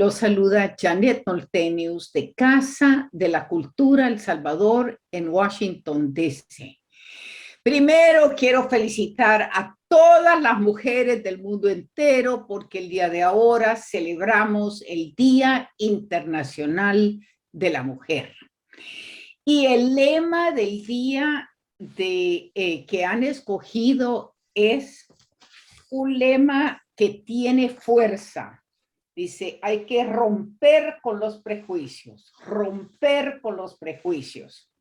Los saluda Janet Noltenius de Casa de la Cultura El Salvador en Washington, D.C. Primero quiero felicitar a todas las mujeres del mundo entero porque el día de ahora celebramos el Día Internacional de la Mujer. Y el lema del día que han escogido es un lema que tiene fuerza. Dice, hay que romper con los prejuicios, romper con los prejuicios.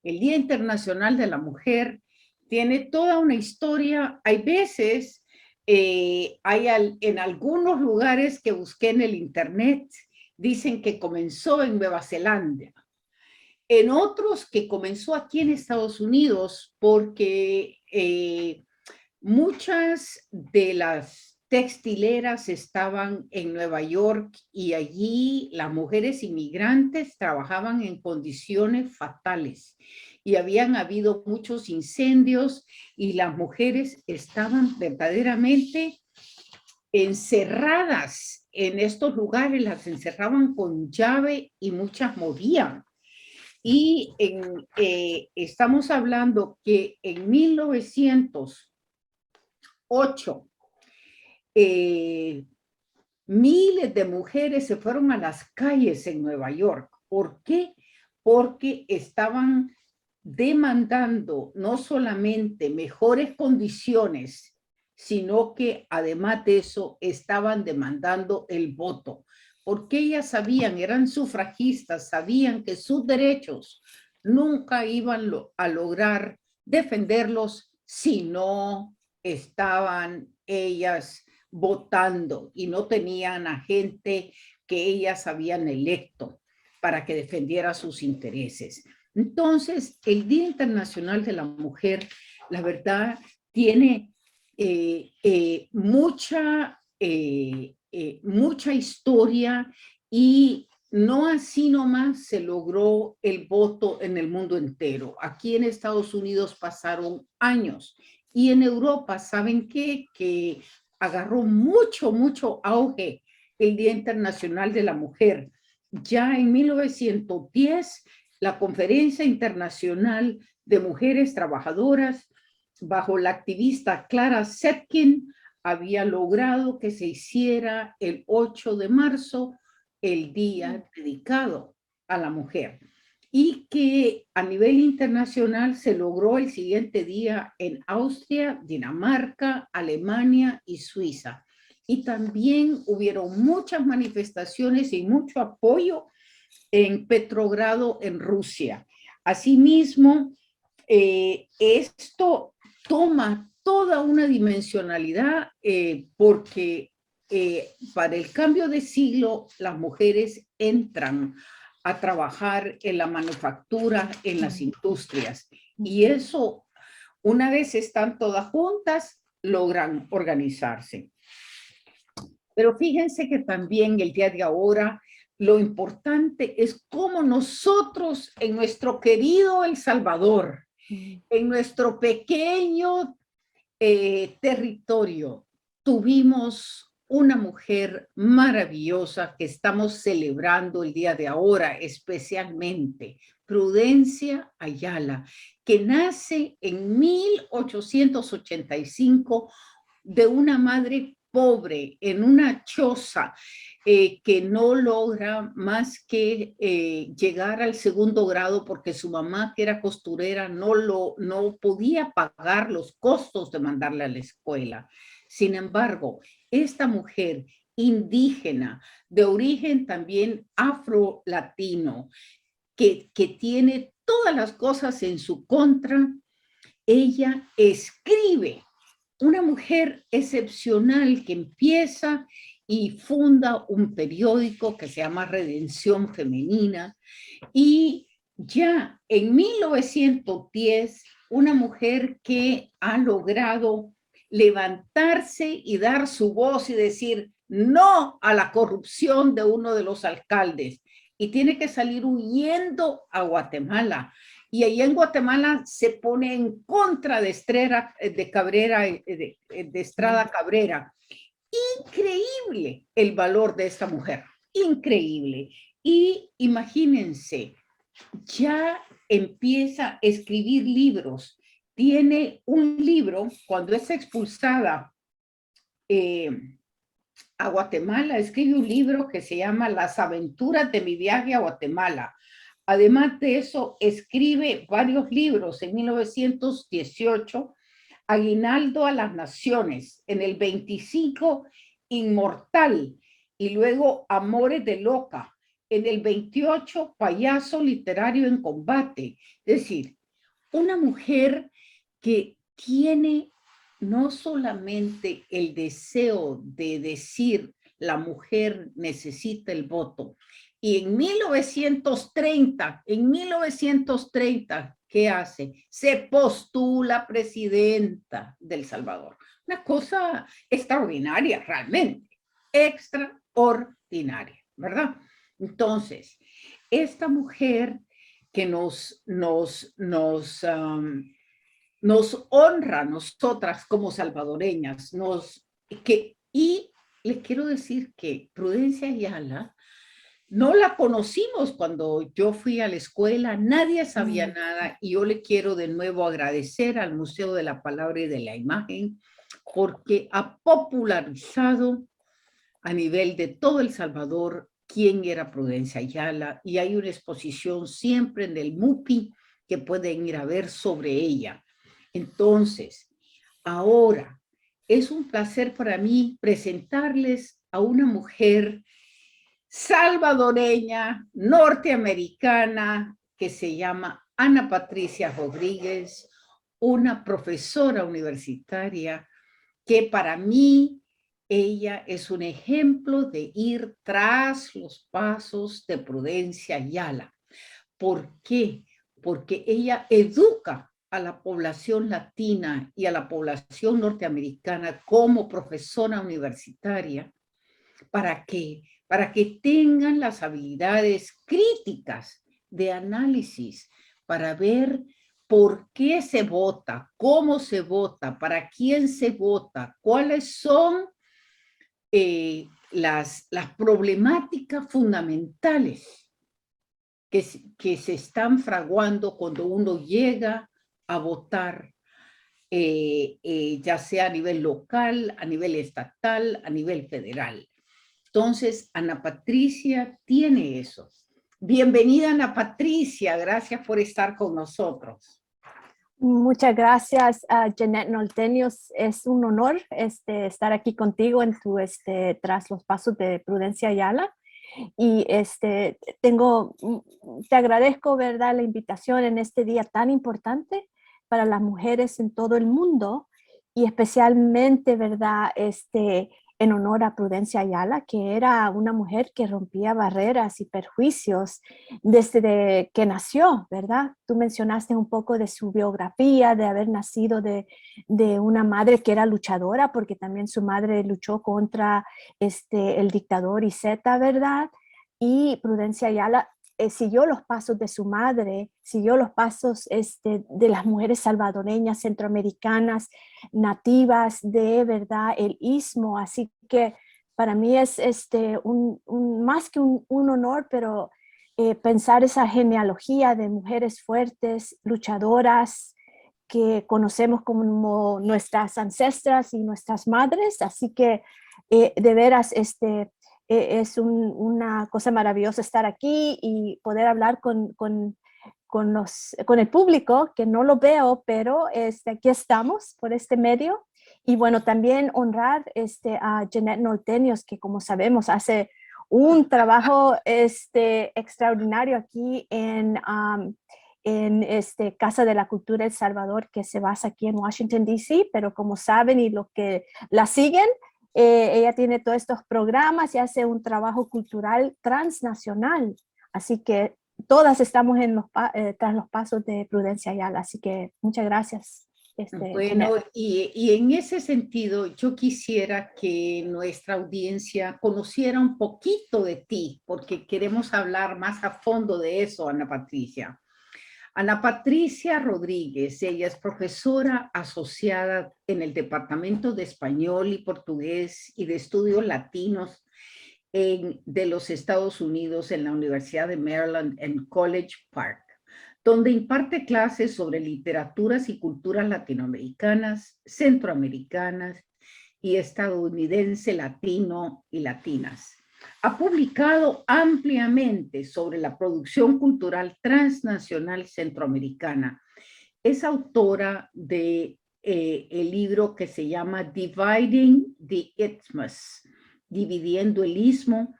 El Día Internacional de la Mujer tiene toda una historia. Hay veces, en algunos lugares que busqué en el internet, dicen que comenzó en Nueva Zelanda. En otros que comenzó aquí en Estados Unidos, porque muchas de las textileras estaban en Nueva York y allí las mujeres inmigrantes trabajaban en condiciones fatales y habían habido muchos incendios y las mujeres estaban verdaderamente encerradas en estos lugares, las encerraban con llave y muchas morían. Y estamos hablando que en 1908 miles de mujeres se fueron a las calles en Nueva York. ¿Por qué? Porque estaban demandando no solamente mejores condiciones, sino que además de eso estaban demandando el voto, porque ellas sabían, eran sufragistas, sabían que sus derechos nunca iban a lograr defenderlos si no estaban ellas votando y no tenían a gente que ellas habían electo para que defendiera sus intereses. Entonces, el Día Internacional de la Mujer, la verdad, tiene mucha historia y no así nomás se logró el voto en el mundo entero. Aquí en Estados Unidos pasaron años y en Europa, ¿saben qué? Que agarró mucho auge el Día Internacional de la Mujer. Ya en 1910, la Conferencia Internacional de Mujeres Trabajadoras, bajo la activista Clara Zetkin, había logrado que se hiciera el 8 de marzo el día dedicado a la mujer y que a nivel internacional se logró el siguiente día en Austria, Dinamarca, Alemania y Suiza. Y también hubieron muchas manifestaciones y mucho apoyo en Petrogrado, en Rusia. Asimismo, esto toma toda una dimensionalidad porque para el cambio de siglo las mujeres entran a trabajar en la manufactura, en las industrias. Y eso, una vez están todas juntas, logran organizarse. Pero fíjense que también el día de ahora, lo importante es cómo nosotros en nuestro querido El Salvador, en nuestro pequeño territorio, tuvimos una mujer maravillosa que estamos celebrando el día de ahora, especialmente Prudencia Ayala, que nace en 1885 de una madre pobre en una choza que no logra más que llegar al segundo grado porque su mamá, que era costurera, no podía pagar los costos de mandarla a la escuela. Sin embargo, esta mujer indígena, de origen también afro-latino, que tiene todas las cosas en su contra, ella escribe, una mujer excepcional que empieza y funda un periódico que se llama Redención Femenina, y ya en 1910 una mujer que ha logrado levantarse y dar su voz y decir no a la corrupción de uno de los alcaldes, y tiene que salir huyendo a Guatemala. Y ahí en Guatemala se pone en contra de Estrada Cabrera, increíble el valor de esta mujer, increíble. Y imagínense, ya empieza a escribir libros. Tiene un libro, cuando es expulsada eh, a Guatemala, escribe un libro que se llama Las aventuras de mi viaje a Guatemala. Además de eso, escribe varios libros. En 1918, Aguinaldo a las Naciones, en el 25, Inmortal, y luego Amores de Loca, en el 28, Payaso literario en combate. Es decir, una mujer que tiene no solamente el deseo de decir la mujer necesita el voto, y en 1930, ¿qué hace? Se postula presidenta del Salvador. Una cosa extraordinaria, realmente, extraordinaria, ¿verdad? Entonces, esta mujer que nos honra a nosotras como salvadoreñas, y les quiero decir que Prudencia Ayala no la conocimos cuando yo fui a la escuela, nadie sabía nada, y yo le quiero de nuevo agradecer al Museo de la Palabra y de la Imagen porque ha popularizado a nivel de todo El Salvador quién era Prudencia Ayala, y hay una exposición siempre en el MUPI que pueden ir a ver sobre ella. Entonces, ahora es un placer para mí presentarles a una mujer salvadoreña, norteamericana, que se llama Ana Patricia Rodríguez, una profesora universitaria que para mí ella es un ejemplo de ir tras los pasos de Prudencia Ayala. ¿Por qué? Porque ella educa a la población latina y a la población norteamericana como profesora universitaria. ¿Para qué? Para que tengan las habilidades críticas de análisis, para ver por qué se vota, cómo se vota, para quién se vota, cuáles son las problemáticas fundamentales que se están fraguando cuando uno llega a votar, ya sea a nivel local, a nivel estatal, a nivel federal. Entonces, Ana Patricia tiene eso. Bienvenida, Ana Patricia. Gracias por estar con nosotros. Muchas gracias, Jeanette Nolteños. Es un honor estar aquí contigo en tu tras los pasos de Prudencia Ayala. Y te agradezco, ¿verdad?, la invitación en este día tan importante para las mujeres en todo el mundo, y especialmente, ¿verdad?, en honor a Prudencia Ayala, que era una mujer que rompía barreras y perjuicios desde que nació, ¿verdad? Tú mencionaste un poco de su biografía, de haber nacido de una madre que era luchadora, porque también su madre luchó contra el dictador Iseta, ¿verdad? Y Prudencia Ayala siguió los pasos de su madre, siguió los pasos de las mujeres salvadoreñas, centroamericanas, nativas de, ¿verdad?, el Istmo. Así que para mí es más que un honor, pero pensar esa genealogía de mujeres fuertes, luchadoras, que conocemos como nuestras ancestras y nuestras madres. Así que de veras, es una cosa maravillosa estar aquí y poder hablar con el público, que no lo veo, pero aquí estamos por este medio. Y bueno, también honrar a Jeanette Nolteños, que como sabemos hace un trabajo extraordinario aquí en Casa de la Cultura El Salvador, que se basa aquí en Washington, D.C., pero como saben y los que la siguen, ella tiene todos estos programas y hace un trabajo cultural transnacional. Así que todas estamos tras los pasos de Prudencia Ayala. Así que muchas gracias. Bueno, y en ese sentido, yo quisiera que nuestra audiencia conociera un poquito de ti, porque queremos hablar más a fondo de eso, Ana Patricia. Ana Patricia Rodríguez, ella es profesora asociada en el Departamento de Español y Portugués y de Estudios Latinos de los Estados Unidos en la Universidad de Maryland en College Park, donde imparte clases sobre literaturas y culturas latinoamericanas, centroamericanas y estadounidense, latino y latinas. Ha publicado ampliamente sobre la producción cultural transnacional centroamericana. Es autora de el libro que se llama Dividing the Isthmus, Dividiendo el Istmo,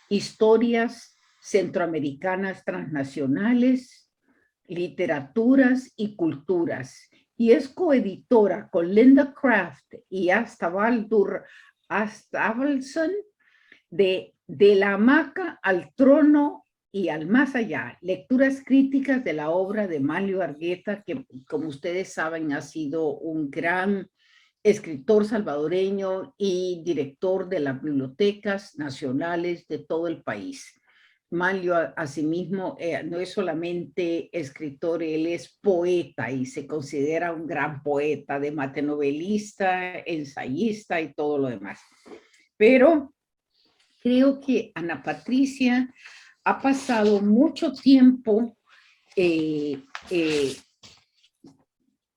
historias centroamericanas transnacionales, literaturas y culturas. Y es coeditora con Linda Craft y Asta Baldur Astavlson de la hamaca al trono y al más allá, lecturas críticas de la obra de Manlio Argueta, que como ustedes saben ha sido un gran escritor salvadoreño y director de las bibliotecas nacionales de todo el país. Manlio, asimismo, no es solamente escritor, él es poeta y se considera un gran poeta, de matenovelista, ensayista y todo lo demás. Pero creo que Ana Patricia ha pasado mucho tiempo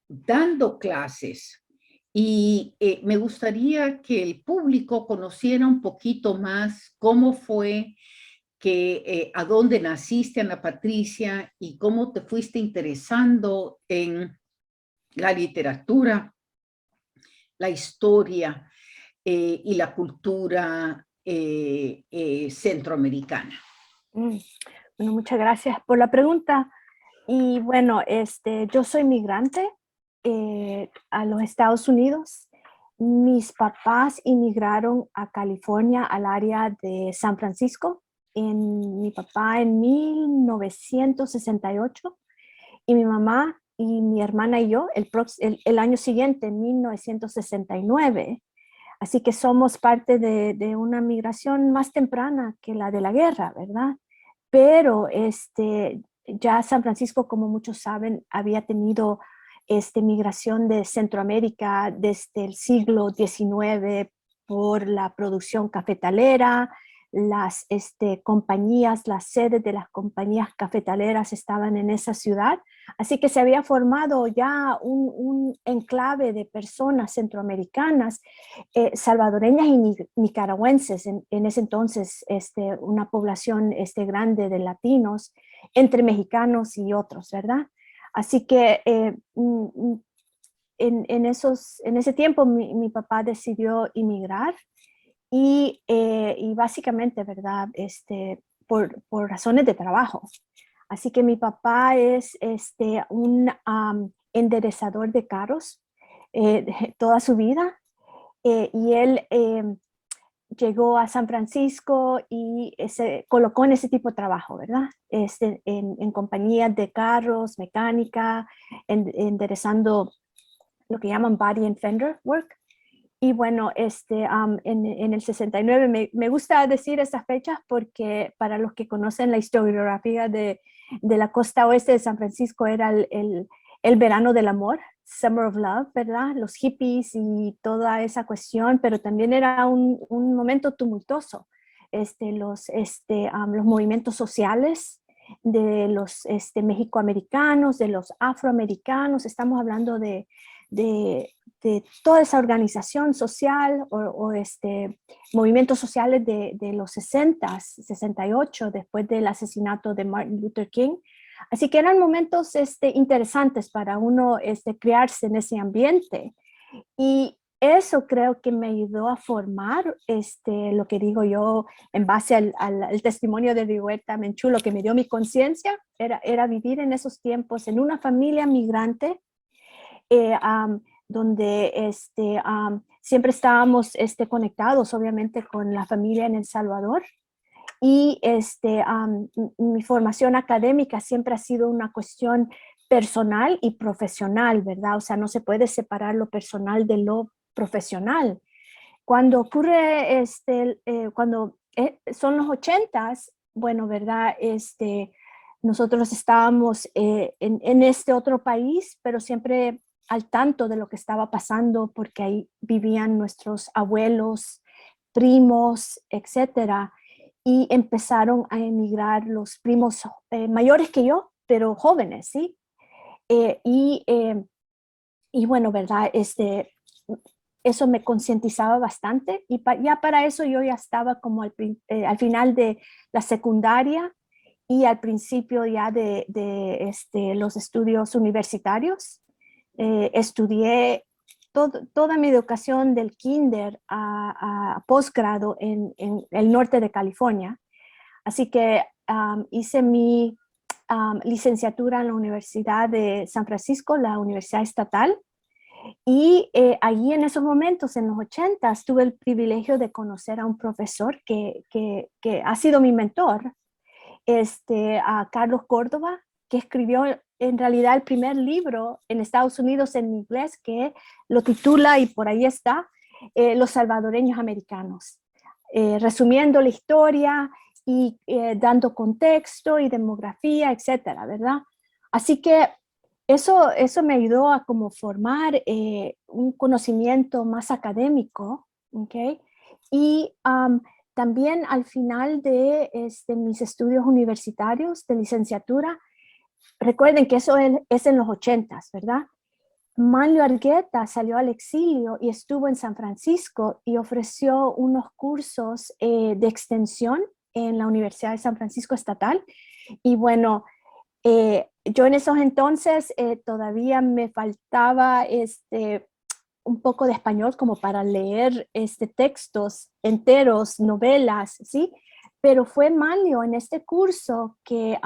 dando clases y me gustaría que el público conociera un poquito más cómo fue que a dónde naciste, Ana Patricia, y cómo te fuiste interesando en la literatura, la historia y la cultura centroamericana. Bueno, muchas gracias por la pregunta. Y bueno, yo soy migrante a los Estados Unidos. Mis papás inmigraron a California, al área de San Francisco, mi papá en 1968 y mi mamá y mi hermana y yo el año siguiente, en 1969. Así que somos parte de una migración más temprana que la de la guerra, ¿verdad? Pero ya San Francisco, como muchos saben, había tenido migración de Centroamérica desde el siglo XIX por la producción cafetalera. Las compañías, las sedes de las compañías cafetaleras estaban en esa ciudad. Así que se había formado ya un enclave de personas centroamericanas, salvadoreñas y nicaragüenses, en ese entonces una población grande de latinos, entre mexicanos y otros, ¿verdad? Así que en ese tiempo mi papá decidió emigrar y básicamente, ¿verdad? Por razones de trabajo. Así que mi papá es un enderezador de carros toda su vida, y él llegó a San Francisco y se colocó en ese tipo de trabajo, ¿verdad? En compañías de carros, mecánica, enderezando lo que llaman body and fender work. Y bueno, en el 69, me gusta decir estas fechas porque para los que conocen la historiografía de la costa oeste de San Francisco era el verano del amor, Summer of Love, ¿verdad? Los hippies y toda esa cuestión, pero también era un momento tumultuoso. Los movimientos sociales de los mexicoamericanos, de los afroamericanos, estamos hablando de toda esa organización social o movimientos sociales de los 60, 68, después del asesinato de Martin Luther King. Así que eran momentos interesantes para uno criarse en ese ambiente. Y eso creo que me ayudó a formar lo que digo yo en base al testimonio de Rigoberta Menchú. Lo que me dio mi conciencia era vivir en esos tiempos en una familia migrante, donde siempre estábamos conectados obviamente con la familia en El Salvador. Y mi formación académica siempre ha sido una cuestión personal y profesional, ¿verdad? O sea, no se puede separar lo personal de lo profesional. Cuando ocurre, cuando son los 80s, bueno, ¿verdad? nosotros estábamos en este otro país, pero siempre al tanto de lo que estaba pasando, porque ahí vivían nuestros abuelos, primos, etcétera, y empezaron a emigrar los primos mayores que yo, pero jóvenes, ¿sí? Eh, y, eh, y bueno, ¿verdad? Eso me concientizaba bastante y ya para eso yo ya estaba como al final de la secundaria y al principio ya de los estudios universitarios. Estudié toda mi educación del kinder a posgrado en el norte de California. Así que hice mi licenciatura en la Universidad de San Francisco, la Universidad Estatal, y allí en esos momentos, en los 80, tuve el privilegio de conocer a un profesor que ha sido mi mentor, a Carlos Córdoba, que escribió en realidad el primer libro en Estados Unidos en inglés, que lo titula, y por ahí está, Los salvadoreños americanos, resumiendo la historia y dando contexto y demografía, etcétera, ¿verdad? Así que eso me ayudó a como formar un conocimiento más académico, ¿ok? Y también al final de mis estudios universitarios de licenciatura, recuerden que eso es en los 80s, ¿verdad? Manlio Argueta salió al exilio y estuvo en San Francisco y ofreció unos cursos de extensión en la Universidad de San Francisco Estatal. Y bueno, yo en esos entonces todavía me faltaba un poco de español como para leer textos enteros, novelas, ¿sí? Pero fue Manlio en este curso que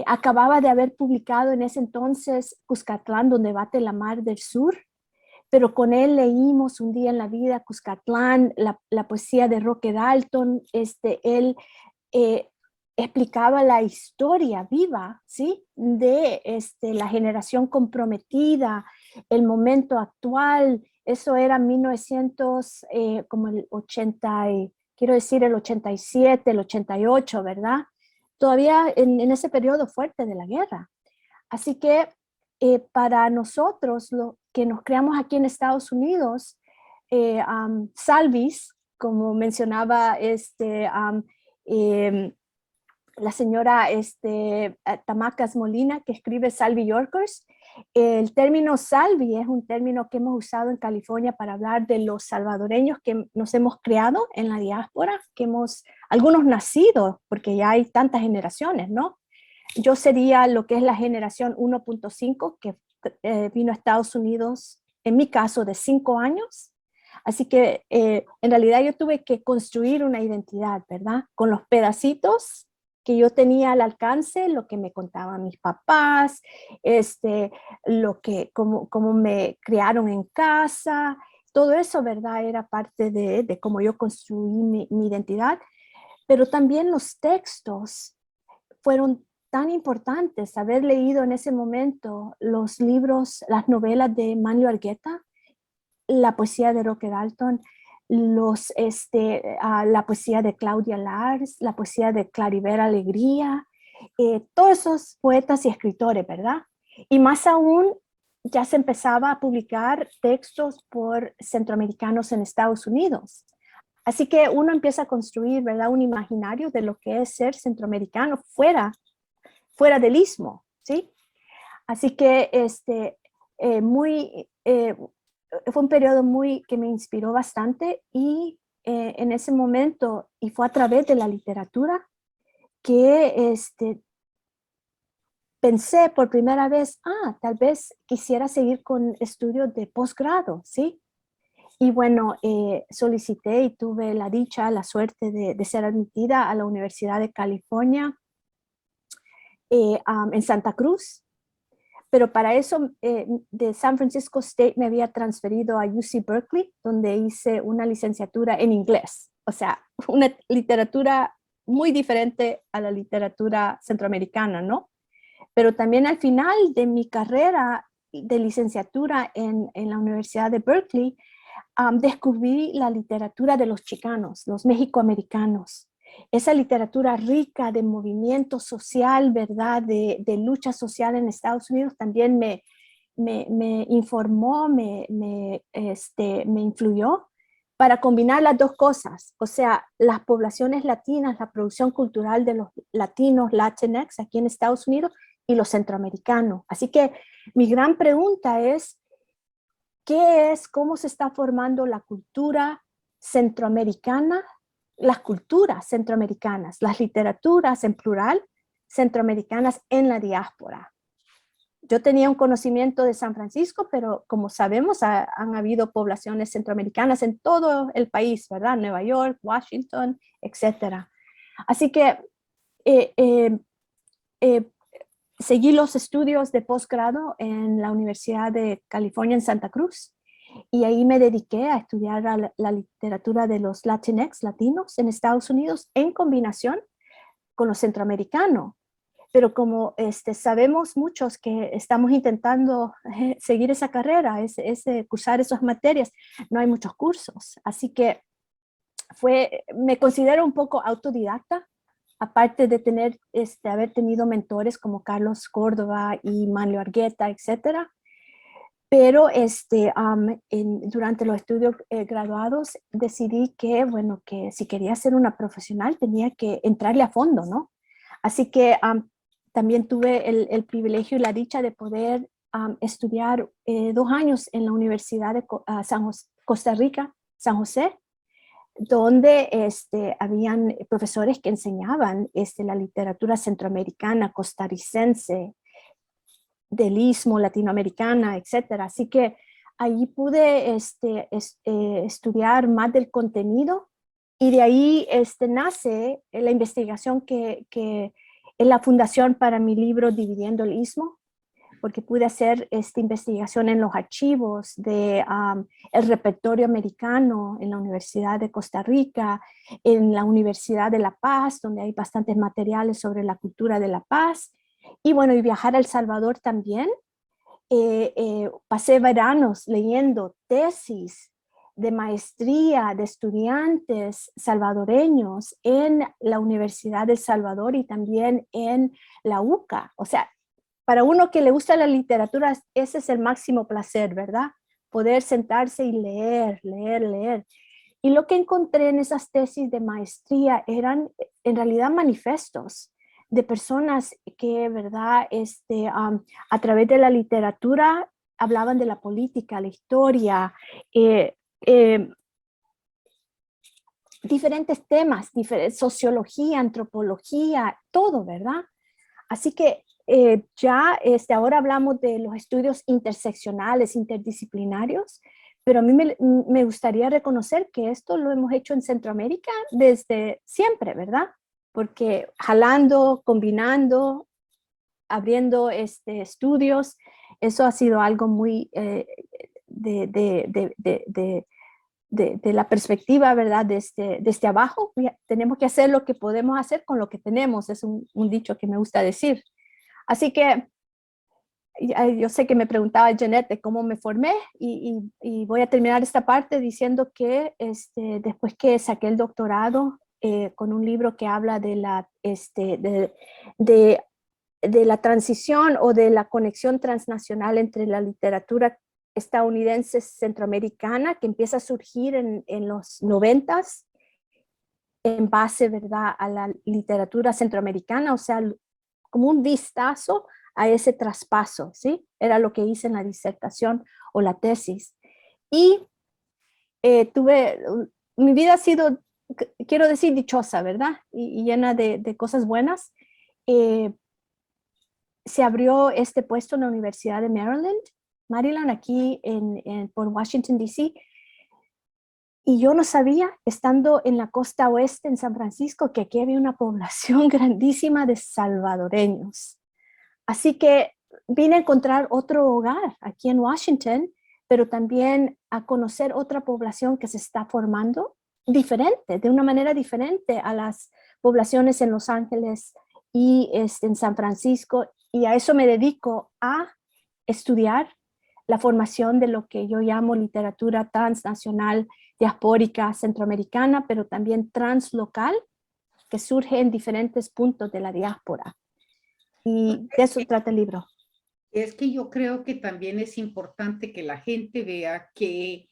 acababa de haber publicado en ese entonces Cuscatlán, donde bate la mar del sur, pero con él leímos Un día en la vida, Cuscatlán, la poesía de Roque Dalton. Él eh, explicaba la historia viva, ¿sí? De la generación comprometida, el momento actual. Eso era 1900, como el 80, quiero decir el 87, el 88, ¿verdad? Todavía en ese periodo fuerte de la guerra. Así que para nosotros, lo que nos creamos aquí en Estados Unidos, Salvis, como mencionaba la señora Tamacas Molina, que escribe Salvi Yorkers, el término salvi es un término que hemos usado en California para hablar de los salvadoreños que nos hemos creado en la diáspora, que algunos nacido, porque ya hay tantas generaciones, ¿no? Yo sería lo que es la generación 1.5, que vino a Estados Unidos, en mi caso, de 5 años. Así que en realidad yo tuve que construir una identidad, ¿verdad? Con los pedacitos que yo tenía al alcance, lo que me contaban mis papás, cómo me criaron en casa, todo eso, ¿verdad? Era parte de cómo yo construí mi identidad, pero también los textos fueron tan importantes. Haber leído en ese momento los libros, las novelas de Manlio Argueta, la poesía de Roque Dalton, la poesía de Claudia Lars, la poesía de Claribel Alegría, todos esos poetas y escritores, ¿verdad? Y más aún, ya se empezaba a publicar textos por centroamericanos en Estados Unidos. Así que uno empieza a construir, ¿verdad?, un imaginario de lo que es ser centroamericano fuera del istmo, ¿sí? Así que fue un periodo que me inspiró bastante y en ese momento, y fue a través de la literatura, que pensé por primera vez, tal vez quisiera seguir con estudios de posgrado, ¿sí? Y bueno, solicité y tuve la dicha, la suerte de ser admitida a la Universidad de California en Santa Cruz. Pero para eso de San Francisco State me había transferido a UC Berkeley, donde hice una licenciatura en inglés. O sea, una literatura muy diferente a la literatura centroamericana, ¿no? Pero también al final de mi carrera de licenciatura en la Universidad de Berkeley, descubrí la literatura de los chicanos, los mexicoamericanos. esa literatura rica de movimiento social, ¿verdad? De lucha social en Estados Unidos también me informó, me influyó para combinar las dos cosas, o sea, las poblaciones latinas, la producción cultural de los latinos, Latinx, aquí en Estados Unidos, y los centroamericanos. Así que mi gran pregunta es, cómo se está formando la cultura centroamericana, las culturas centroamericanas, las literaturas en plural centroamericanas en la diáspora? Yo tenía un conocimiento de San Francisco, pero como sabemos, han habido poblaciones centroamericanas en todo el país, ¿verdad? Nueva York, Washington, etcétera. Así que eh, eh, eh, seguí los estudios de posgrado en la Universidad de California en Santa Cruz y ahí me dediqué a estudiar la literatura de los Latinx, latinos en Estados Unidos en combinación con los centroamericanos. Pero como sabemos muchos que estamos intentando seguir esa carrera, cursar esas materias, no hay muchos cursos. Así que me considero un poco autodidacta, aparte de haber tenido mentores como Carlos Córdoba y Manlio Argueta, etcétera. Pero durante los estudios graduados decidí que, bueno, que si quería ser una profesional tenía que entrarle a fondo, ¿no? Así que también tuve el privilegio y la dicha de poder estudiar 2 años en la Universidad de Costa Rica, San José, donde habían profesores que enseñaban la literatura centroamericana, costarricense, del istmo, latinoamericana, etcétera. Así que ahí pude estudiar más del contenido y de ahí nace la investigación que es la fundación para mi libro Dividiendo el Istmo, porque pude hacer esta investigación en los archivos de el repertorio americano en la Universidad de Costa Rica, en la Universidad de La Paz, donde hay bastantes materiales sobre la cultura de la paz, y bueno, y viajar a El Salvador también. Pasé veranos leyendo tesis de maestría de estudiantes salvadoreños en la Universidad de El Salvador y también en la UCA. O sea, para uno que le gusta la literatura, ese es el máximo placer, ¿verdad? Poder sentarse y leer, leer, leer. Y lo que encontré en esas tesis de maestría eran en realidad manifiestos de personas que, ¿verdad? A través de la literatura hablaban de la política, la historia, diferentes temas, sociología, antropología, todo, ¿verdad? Así que ya ahora hablamos de los estudios interseccionales, interdisciplinarios, pero a mí me gustaría reconocer que esto lo hemos hecho en Centroamérica desde siempre, ¿verdad? Porque jalando, combinando, abriendo estudios, eso ha sido algo muy de la perspectiva, ¿verdad? Desde abajo, tenemos que hacer lo que podemos hacer con lo que tenemos, es un dicho que me gusta decir. Así que yo sé que me preguntaba Jeanette de cómo me formé y voy a terminar esta parte diciendo que después que saqué el doctorado con un libro que habla de la transición o de la conexión transnacional entre la literatura estadounidense centroamericana que empieza a surgir en los 90s en base, ¿verdad?, a la literatura centroamericana, o sea, como un vistazo a ese traspaso, ¿sí? Era lo que hice en la disertación o la tesis. Y mi vida ha sido, quiero decir, dichosa, ¿verdad? Y llena de cosas buenas. Se abrió este puesto en la Universidad de Maryland, aquí por Washington, D.C., y yo no sabía, estando en la costa oeste en San Francisco, que aquí había una población grandísima de salvadoreños. Así que vine a encontrar otro hogar aquí en Washington, pero también a conocer otra población que se está formando diferente, de una manera diferente a las poblaciones en Los Ángeles y en San Francisco. Y a eso me dedico, a estudiar la formación de lo que yo llamo literatura transnacional, diaspórica, centroamericana, pero también translocal, que surge en diferentes puntos de la diáspora. Y de eso trata el libro. Es que yo creo que también es importante que la gente vea que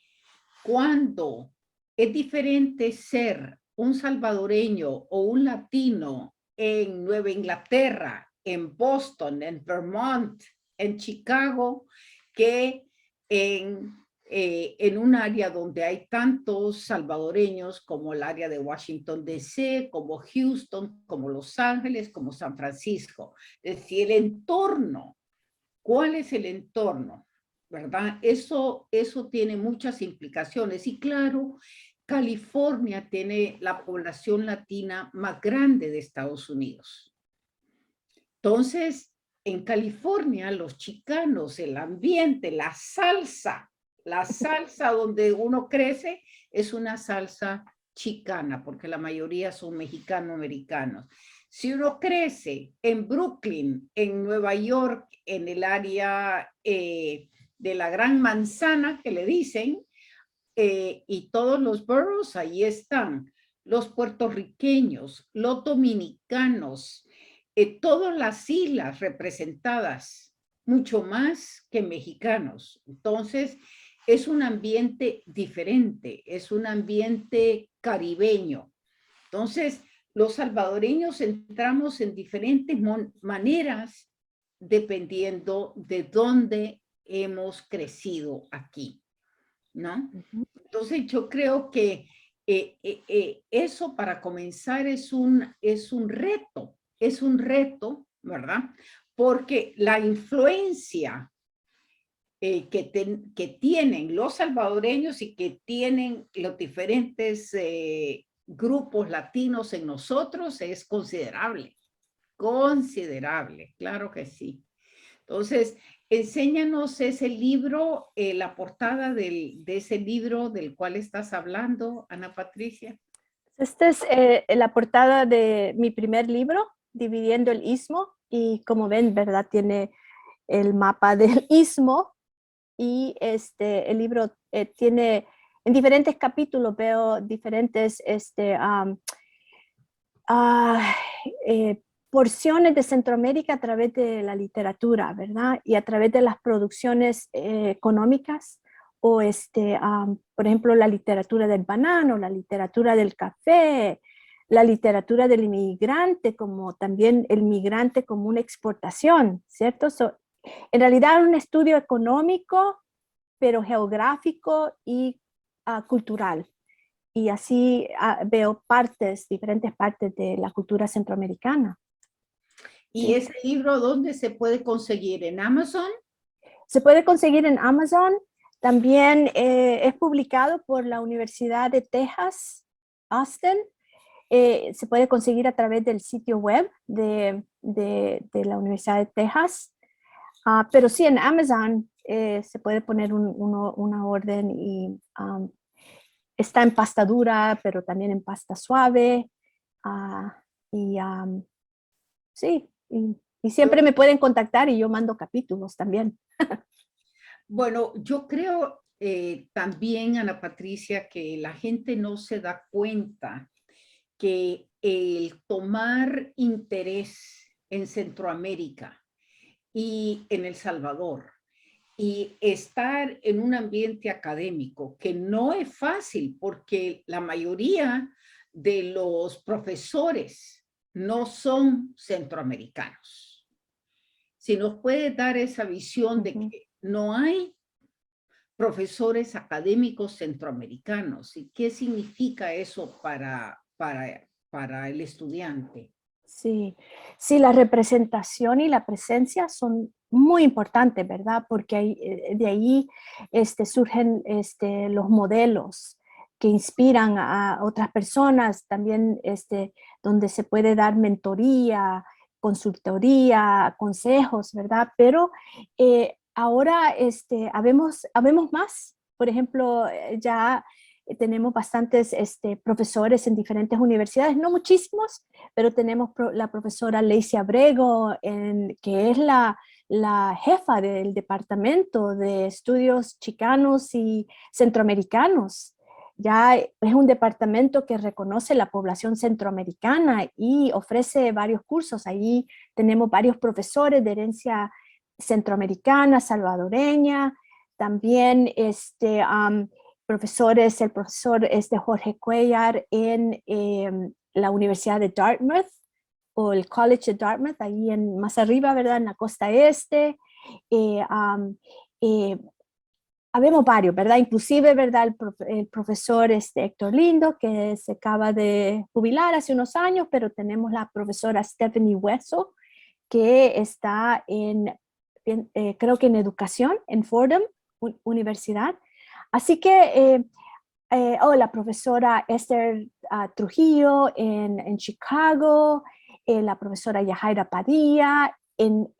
cuando es diferente ser un salvadoreño o un latino en Nueva Inglaterra, en Boston, en Vermont, en Chicago, que en un área donde hay tantos salvadoreños como el área de Washington, D.C., como Houston, como Los Ángeles, como San Francisco. Es decir, el entorno. ¿Cuál es el entorno? ¿Verdad? Eso tiene muchas implicaciones. Y claro, California tiene la población latina más grande de Estados Unidos. Entonces, en California, los chicanos, el ambiente, la salsa donde uno crece es una salsa chicana, porque la mayoría son mexicano-americanos. Si uno crece en Brooklyn, en Nueva York, en el área de la Gran Manzana, que le dicen, y todos los boroughs, ahí están los puertorriqueños, los dominicanos, todas las islas representadas, mucho más que mexicanos. Entonces, es un ambiente diferente, es un ambiente caribeño. Entonces, los salvadoreños entramos en diferentes maneras dependiendo de dónde hemos crecido aquí, ¿no? Entonces, yo creo que eso para comenzar es un reto, ¿verdad? Porque la influencia que tienen los salvadoreños y que tienen los diferentes grupos latinos en nosotros es considerable, claro que sí. Entonces, enséñanos ese libro, la portada de ese libro del cual estás hablando, Ana Patricia. Esta es la portada de mi primer libro, Dividiendo el Istmo, y como ven, ¿verdad? Tiene el mapa del istmo y el libro tiene, en diferentes capítulos veo diferentes porciones de Centroamérica a través de la literatura, ¿verdad? Y a través de las producciones económicas o por ejemplo, la literatura del banano, la literatura del café, la literatura del inmigrante, como también el migrante como una exportación, ¿cierto? En realidad un estudio económico, pero geográfico y cultural. Y así veo diferentes partes de la cultura centroamericana. ¿Y Sí. ese libro dónde se puede conseguir? ¿En Amazon? Se puede conseguir en Amazon. También es publicado por la Universidad de Texas, Austin. Se puede conseguir a través del sitio web de la Universidad de Texas. Pero sí, en Amazon se puede poner una orden y está en pasta dura, pero también en pasta suave. Y sí, y siempre me pueden contactar y yo mando capítulos también. Bueno, yo creo también, Ana Patricia, que la gente no se da cuenta que el tomar interés en Centroamérica y en El Salvador y estar en un ambiente académico que no es fácil porque la mayoría de los profesores no son centroamericanos. Si nos puede dar esa visión de que no hay profesores académicos centroamericanos y qué significa eso para el estudiante. Sí, sí, la representación y la presencia son muy importantes, ¿verdad? Porque de ahí surgen los modelos que inspiran a otras personas, también donde se puede dar mentoría, consultoría, consejos, ¿verdad? Pero ahora habemos más. Por ejemplo, ya tenemos bastantes profesores en diferentes universidades, no muchísimos, pero tenemos la profesora Lacey Abrego, que es la jefa del Departamento de Estudios Chicanos y Centroamericanos ya es un departamento que reconoce la población centroamericana y ofrece varios cursos. Allí tenemos varios profesores de herencia centroamericana, salvadoreña, también profesores, el profesor Jorge Cuellar en la Universidad de Dartmouth o el College de Dartmouth, ahí más arriba, ¿verdad? En la costa este. Habemos varios, ¿verdad? Inclusive, ¿verdad? El profesor Héctor Lindo, que se acaba de jubilar hace unos años, pero tenemos la profesora Stephanie Hueso, que está creo que en educación, en Fordham Universidad. Así que, la profesora Esther Trujillo en Chicago, la profesora Yajaira Padilla en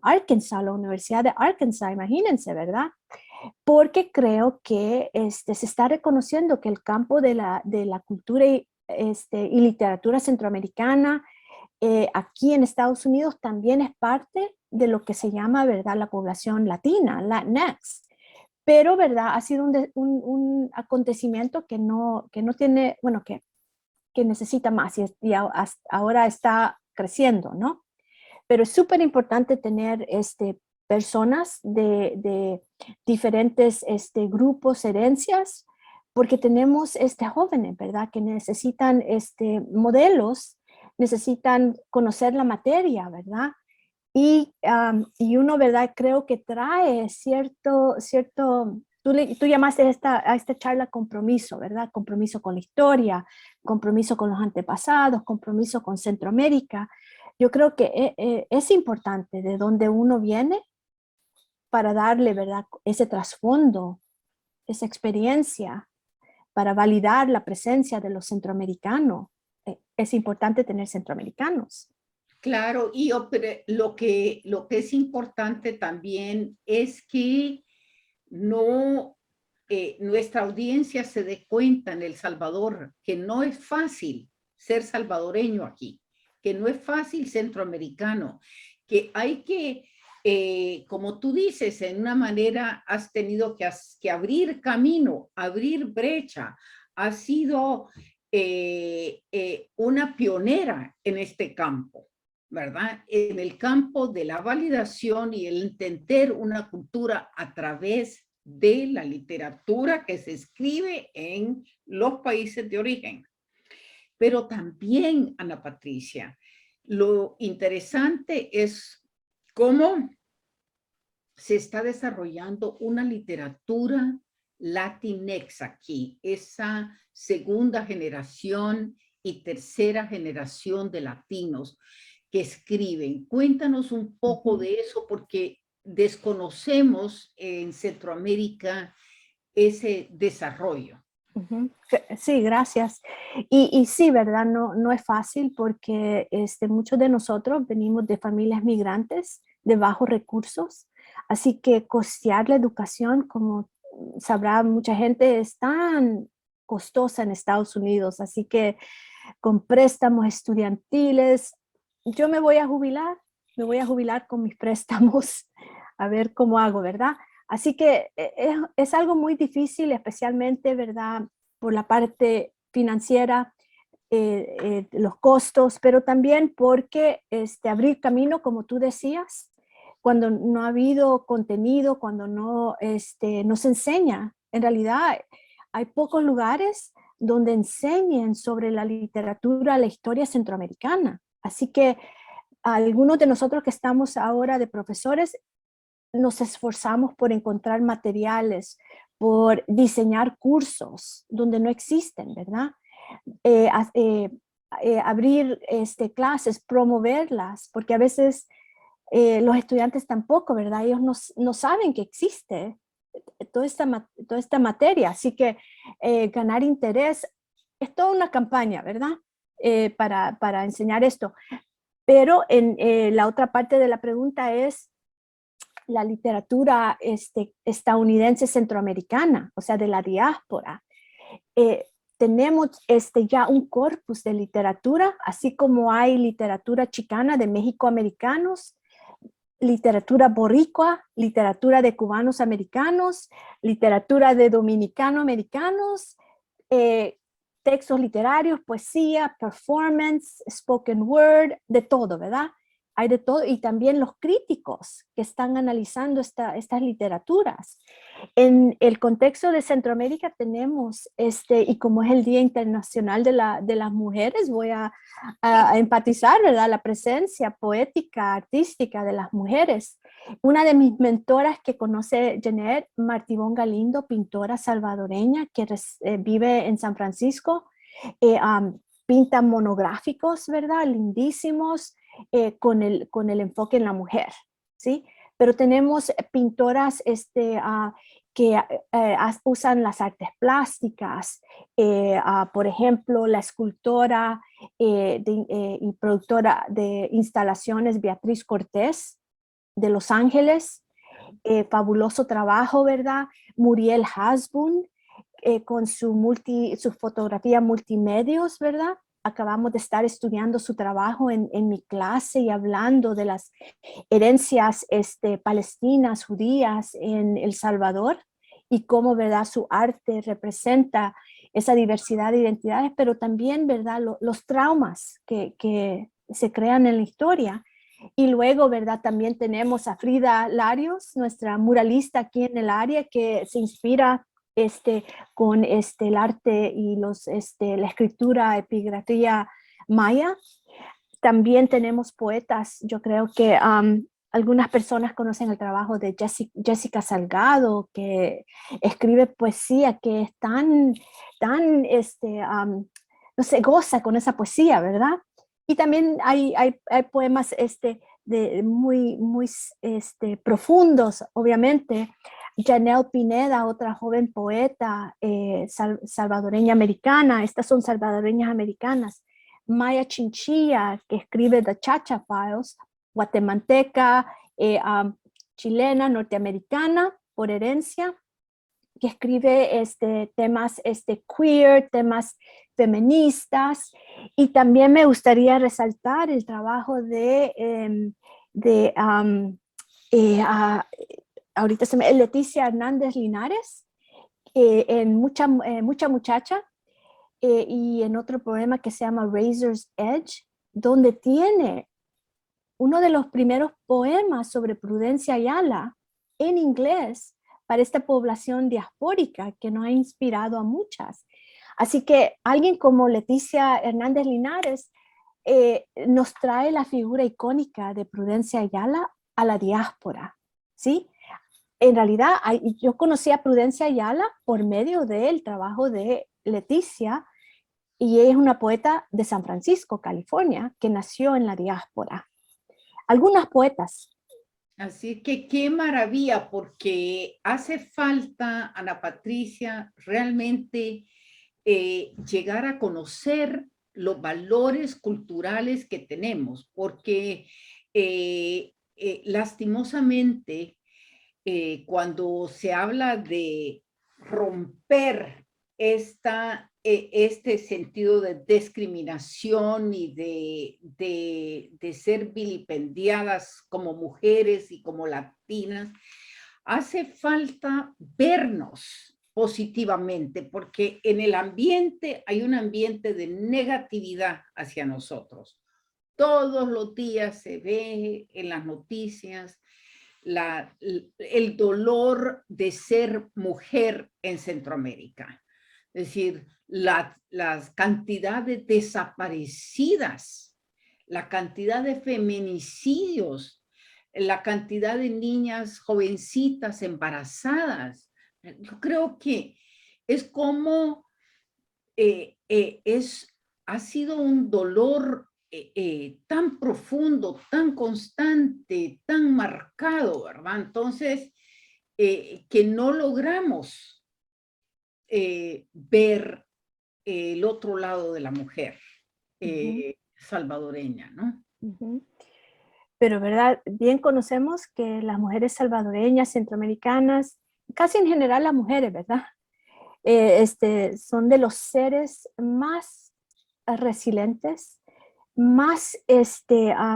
Arkansas, la Universidad de Arkansas, imagínense, ¿verdad? Porque creo que se está reconociendo que el campo de la cultura y literatura centroamericana aquí en Estados Unidos también es parte de lo que se llama, ¿verdad?, la población latina, Latinx. Pero, ¿verdad?, ha sido un acontecimiento que no tiene, bueno, que necesita más y ahora está creciendo, ¿no? Pero es súper importante tener personas de diferentes grupos, herencias, porque tenemos jóvenes, ¿verdad? Que necesitan modelos, necesitan conocer la materia, ¿verdad? Y uno, ¿verdad? Creo que trae cierto tú llamaste a esta charla compromiso, ¿verdad? Compromiso con la historia, compromiso con los antepasados, compromiso con Centroamérica. Yo creo que es importante de dónde uno viene para darle, ¿verdad?, ese trasfondo, esa experiencia, para validar la presencia de los centroamericanos. Es importante tener centroamericanos. Claro, y lo que es importante también es que no nuestra audiencia se dé cuenta en El Salvador que no es fácil ser salvadoreño aquí, que no es fácil centroamericano, que hay que, como tú dices, en una manera has tenido que abrir camino, abrir brecha, has sido una pionera en este campo, ¿verdad? En el campo de la validación y el entender una cultura a través de la literatura que se escribe en los países de origen. Pero también, Ana Patricia, lo interesante es cómo se está desarrollando una literatura latinex aquí, esa segunda generación y tercera generación de latinos que escriben. Cuéntanos un poco de eso porque desconocemos en Centroamérica ese desarrollo. Sí, gracias. Y sí, ¿verdad? No es fácil porque muchos de nosotros venimos de familias migrantes de bajos recursos, así que costear la educación, como sabrá mucha gente, es tan costosa en Estados Unidos, así que con préstamos estudiantiles, yo me voy a jubilar con mis préstamos, a ver cómo hago, ¿verdad? Así que es algo muy difícil, especialmente, ¿verdad?, por la parte financiera, los costos, pero también porque abrir camino, como tú decías, cuando no ha habido contenido, cuando no se enseña. En realidad, hay pocos lugares donde enseñen sobre la literatura, la historia centroamericana. Así que algunos de nosotros que estamos ahora de profesores, nos esforzamos por encontrar materiales, por diseñar cursos donde no existen, ¿verdad? Abrir clases, promoverlas, porque a veces los estudiantes tampoco, ¿verdad? Ellos no saben que existe toda esta materia, así que ganar interés es toda una campaña, ¿verdad? Para enseñar esto. Pero la otra parte de la pregunta es la literatura estadounidense centroamericana, o sea, de la diáspora. Tenemos ya un corpus de literatura, así como hay literatura chicana de mexicoamericanos. literatura boricua, literatura de cubanos americanos, literatura de dominicano americanos, textos literarios, poesía, performance, spoken word, de todo, ¿verdad? Hay de todo, y también los críticos que están analizando estas literaturas. En el contexto de Centroamérica tenemos, y como es el Día Internacional de las Mujeres, voy a enfatizar, ¿verdad?, la presencia poética, artística de las mujeres. Una de mis mentoras que conoce Janet Martibón Galindo, pintora salvadoreña que vive en San Francisco, pinta monográficos, ¿verdad?, lindísimos, con el enfoque en la mujer, ¿sí? Pero tenemos pintoras que usan las artes plásticas, por ejemplo, la escultora y productora de instalaciones Beatriz Cortés de Los Ángeles, fabuloso trabajo, ¿verdad? Muriel Hasbun, con su fotografía multimedios, ¿verdad? Acabamos de estar estudiando su trabajo en mi clase y hablando de las herencias palestinas, judías en El Salvador y cómo, ¿verdad?, su arte representa esa diversidad de identidades, pero también, ¿verdad?, los traumas que se crean en la historia. Y luego, ¿verdad?, también tenemos a Frida Larios, nuestra muralista aquí en el área, que se inspira con el arte y la escritura, epigrafía maya. También tenemos poetas, yo creo que algunas personas conocen el trabajo de Jessica Salgado, que escribe poesía que es no se goza con esa poesía, ¿verdad? Y también hay poemas muy profundos, obviamente. Janelle Pineda, otra joven poeta salvadoreña americana, estas son salvadoreñas americanas. Maya Chinchilla, que escribe The Chacha Files, guatemalteca, chilena, norteamericana, por herencia, que escribe temas queer, temas feministas. Y también me gustaría resaltar el trabajo ahorita Leticia Hernández Linares, en Mucha Muchacha, y en otro poema que se llama Razor's Edge, donde tiene uno de los primeros poemas sobre Prudencia Ayala en inglés para esta población diaspórica que nos ha inspirado a muchas. Así que alguien como Leticia Hernández Linares nos trae la figura icónica de Prudencia Ayala a la diáspora, ¿sí? En realidad, yo conocí a Prudencia Ayala por medio del trabajo de Leticia, y ella es una poeta de San Francisco, California, que nació en la diáspora. Algunas poetas. Así que qué maravilla, porque hace falta, Ana Patricia, realmente llegar a conocer los valores culturales que tenemos, porque lastimosamente, cuando se habla de romper este sentido de discriminación y de ser vilipendiadas como mujeres y como latinas, hace falta vernos positivamente, porque en el ambiente hay un ambiente de negatividad hacia nosotros. Todos los días se ve en las noticias el dolor de ser mujer en Centroamérica. Es decir, la cantidad de desaparecidas, la cantidad de feminicidios, la cantidad de niñas jovencitas embarazadas. Yo creo que es como ha sido un dolor tan profundo, tan constante, tan marcado, ¿verdad? Entonces, que no logramos ver el otro lado de la mujer salvadoreña, ¿no? Pero, ¿verdad? Bien conocemos que las mujeres salvadoreñas, centroamericanas, casi en general las mujeres, ¿verdad? Son de los seres más resilientes, más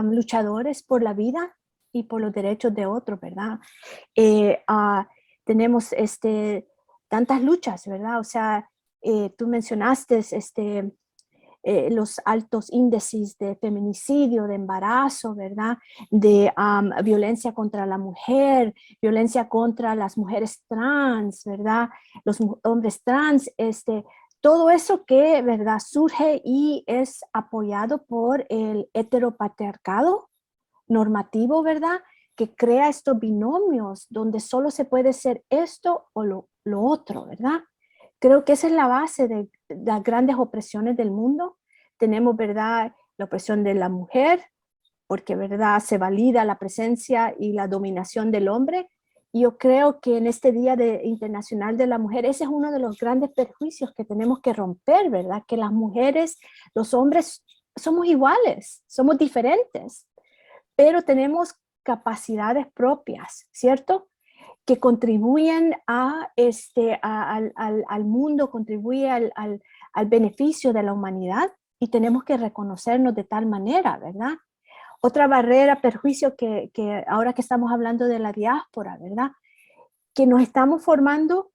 luchadores por la vida, y por los derechos de otros, ¿verdad? Tenemos tantas luchas, ¿verdad? O sea, tú mencionaste los altos índices de feminicidio, de embarazo, ¿verdad? De violencia contra la mujer, violencia contra las mujeres trans, ¿verdad? Los hombres trans, todo eso que, ¿verdad? Surge y es apoyado por el heteropatriarcado normativo, ¿verdad? Que crea estos binomios donde solo se puede ser esto o lo otro, ¿verdad? Creo que esa es la base de las grandes opresiones del mundo. Tenemos, ¿verdad?, la opresión de la mujer, porque, ¿verdad?, se valida la presencia y la dominación del hombre. Y yo creo que en este Día Internacional de la Mujer, ese es uno de los grandes perjuicios que tenemos que romper, ¿verdad? Que las mujeres, los hombres, somos iguales, somos diferentes, pero tenemos capacidades propias, ¿cierto? Que contribuyen al mundo, contribuye al beneficio de la humanidad y tenemos que reconocernos de tal manera, ¿verdad? Otra barrera, perjuicio que ahora que estamos hablando de la diáspora, ¿verdad? Que nos estamos formando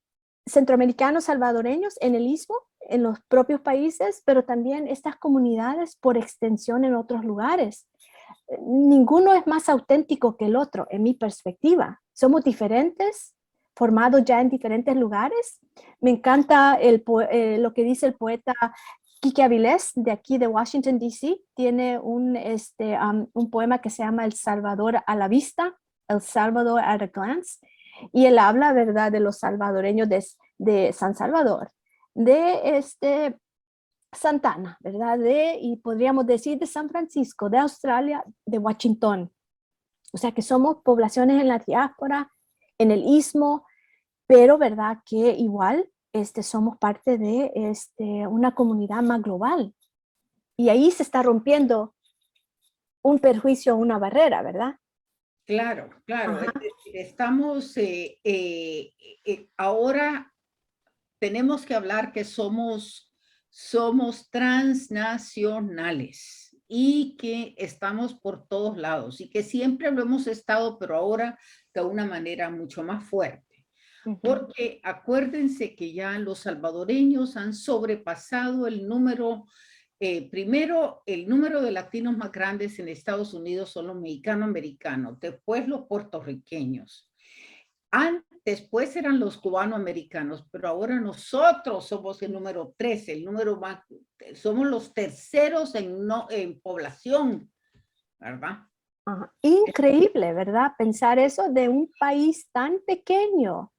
centroamericanos, salvadoreños en el Istmo, en los propios países, pero también estas comunidades por extensión en otros lugares. Ninguno es más auténtico que el otro, en mi perspectiva. Somos diferentes, formados ya en diferentes lugares. Me encanta lo que dice el poeta Quique Avilés, de aquí de Washington, D.C. Tiene un poema que se llama El Salvador a la vista, El Salvador at a glance, y él habla, ¿verdad?, de los salvadoreños de San Salvador, de Santana, ¿verdad? Y podríamos decir de San Francisco, de Australia, de Washington. O sea que somos poblaciones en la diáspora, en el istmo, pero ¿verdad? Que igual somos parte de una comunidad más global. Y ahí se está rompiendo un perjuicio, una barrera, ¿verdad? Claro, claro. Ajá. Estamos ahora tenemos que hablar que somos transnacionales y que estamos por todos lados y que siempre lo hemos estado, pero ahora de una manera mucho más fuerte. Porque acuérdense que ya los salvadoreños han sobrepasado el número, primero el número de latinos más grandes en Estados Unidos son los mexicano-americanos, después los puertorriqueños. Después eran los cubanoamericanos, pero ahora nosotros somos el número 13, el número más, somos los terceros en población, ¿verdad? Ajá. Increíble, ¿verdad? Pensar eso de un país tan pequeño.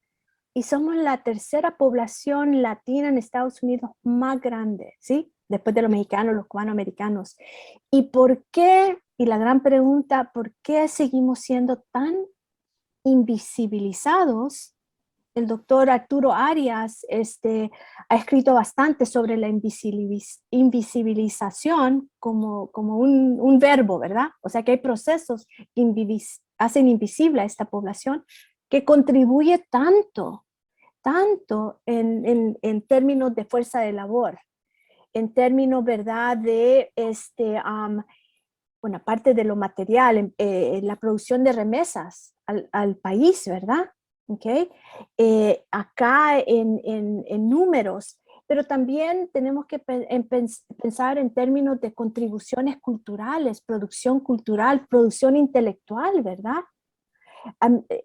Y somos la tercera población latina en Estados Unidos más grande, ¿sí? Después de los mexicanos, los cubanoamericanos. ¿Y por qué? Y la gran pregunta, ¿por qué seguimos siendo tan invisibilizados? El doctor Arturo Arias ha escrito bastante sobre la invisibilización como un verbo, ¿verdad? O sea que hay procesos que hacen invisible a esta población que contribuye tanto en términos de fuerza de labor, en términos, ¿verdad?, de bueno, aparte de lo material, la producción de remesas al país, ¿verdad? Okay. Acá en números, pero también tenemos que pensar en términos de contribuciones culturales, producción cultural, producción intelectual, ¿verdad?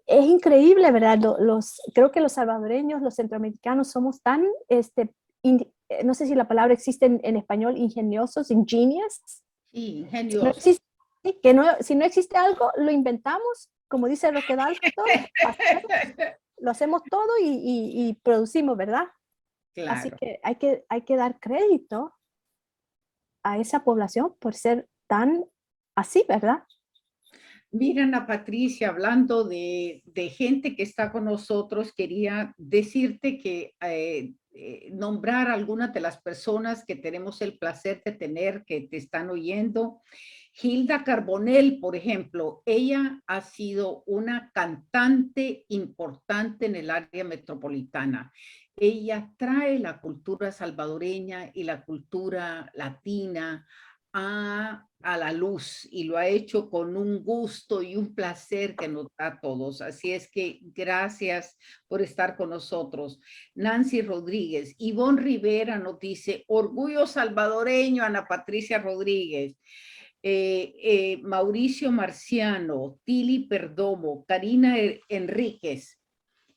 Es increíble, ¿verdad? Creo que los salvadoreños, los centroamericanos somos tan, no sé si la palabra existe en español, ingeniosos, ingenious. Sí, Si no ingenioso. existe, si no existe algo, lo inventamos, como dice Roque Dalton, lo hacemos todo y producimos, ¿verdad? Así Claro. que hay que dar crédito a esa población por ser tan así, ¿verdad? Mira, Ana Patricia, hablando de gente que está con nosotros, quería decirte que nombrar algunas de las personas que tenemos el placer de tener, que te están oyendo. Hilda Carbonell, por ejemplo, ella ha sido una cantante importante en el área metropolitana. Ella trae la cultura salvadoreña y la cultura latina a la luz y lo ha hecho con un gusto y un placer que nos da a todos. Así es que gracias por estar con nosotros. Nancy Rodríguez, Ivonne Rivera nos dice, orgullo salvadoreño, Ana Patricia Rodríguez. Mauricio Marciano, Tili Perdomo, Karina Enríquez,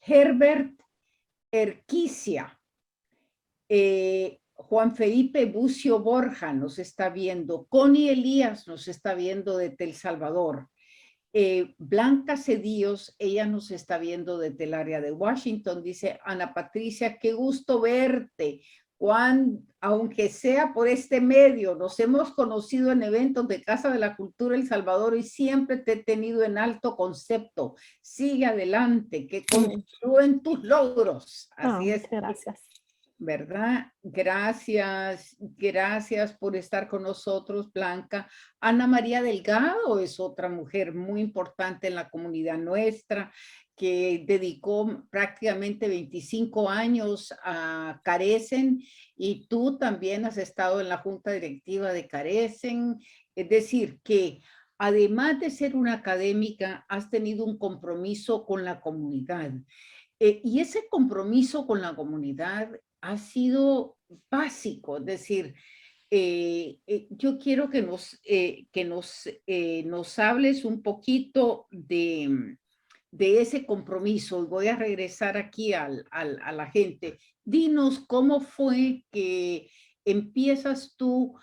Herbert Erquicia, Juan Felipe Bucio Borja nos está viendo, Connie Elías nos está viendo desde El Salvador, Blanca Cedillos, ella nos está viendo desde el área de Washington, dice Ana Patricia, qué gusto verte, Juan, aunque sea por este medio, nos hemos conocido en eventos de Casa de la Cultura El Salvador y siempre te he tenido en alto concepto, sigue adelante, que continúen tus logros, así es. Gracias. ¿Verdad? Gracias, gracias por estar con nosotros, Blanca. Ana María Delgado es otra mujer muy importante en la comunidad nuestra, que dedicó prácticamente 25 años a Carecen, y tú también has estado en la junta directiva de Carecen, es decir, que además de ser una académica, has tenido un compromiso con la comunidad. Y ese compromiso con la comunidad ha sido básico, es decir, yo quiero que nos hables un poquito de ese compromiso, y voy a regresar aquí a la gente. Dinos cómo fue que empiezas tú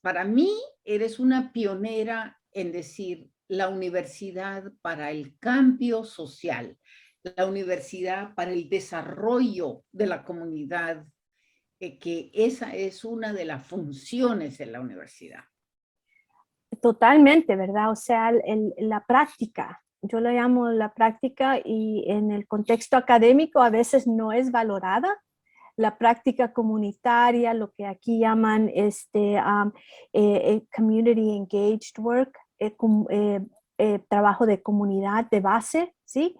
para mí eres una pionera en decir la universidad para el cambio social, la universidad para el desarrollo de la comunidad, que esa es una de las funciones de la universidad. Totalmente, ¿verdad? O sea, la práctica, yo lo llamo la práctica, y en el contexto académico a veces no es valorada. La práctica comunitaria, lo que aquí llaman community engaged work, trabajo de comunidad de base, ¿sí?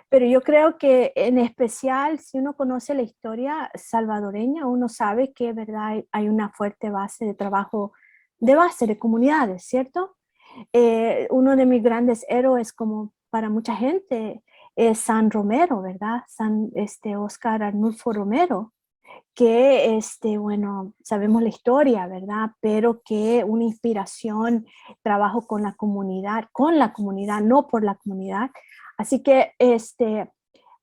Pero yo creo que en especial, si uno conoce la historia salvadoreña, uno sabe que, ¿verdad?, hay una fuerte base de trabajo de base de comunidades, ¿cierto? Uno de mis grandes héroes, como para mucha gente, es San Romero, ¿verdad? Oscar Arnulfo Romero, que, bueno, sabemos la historia, ¿verdad? Pero que una inspiración, trabajo con la comunidad, no por la comunidad. Así que,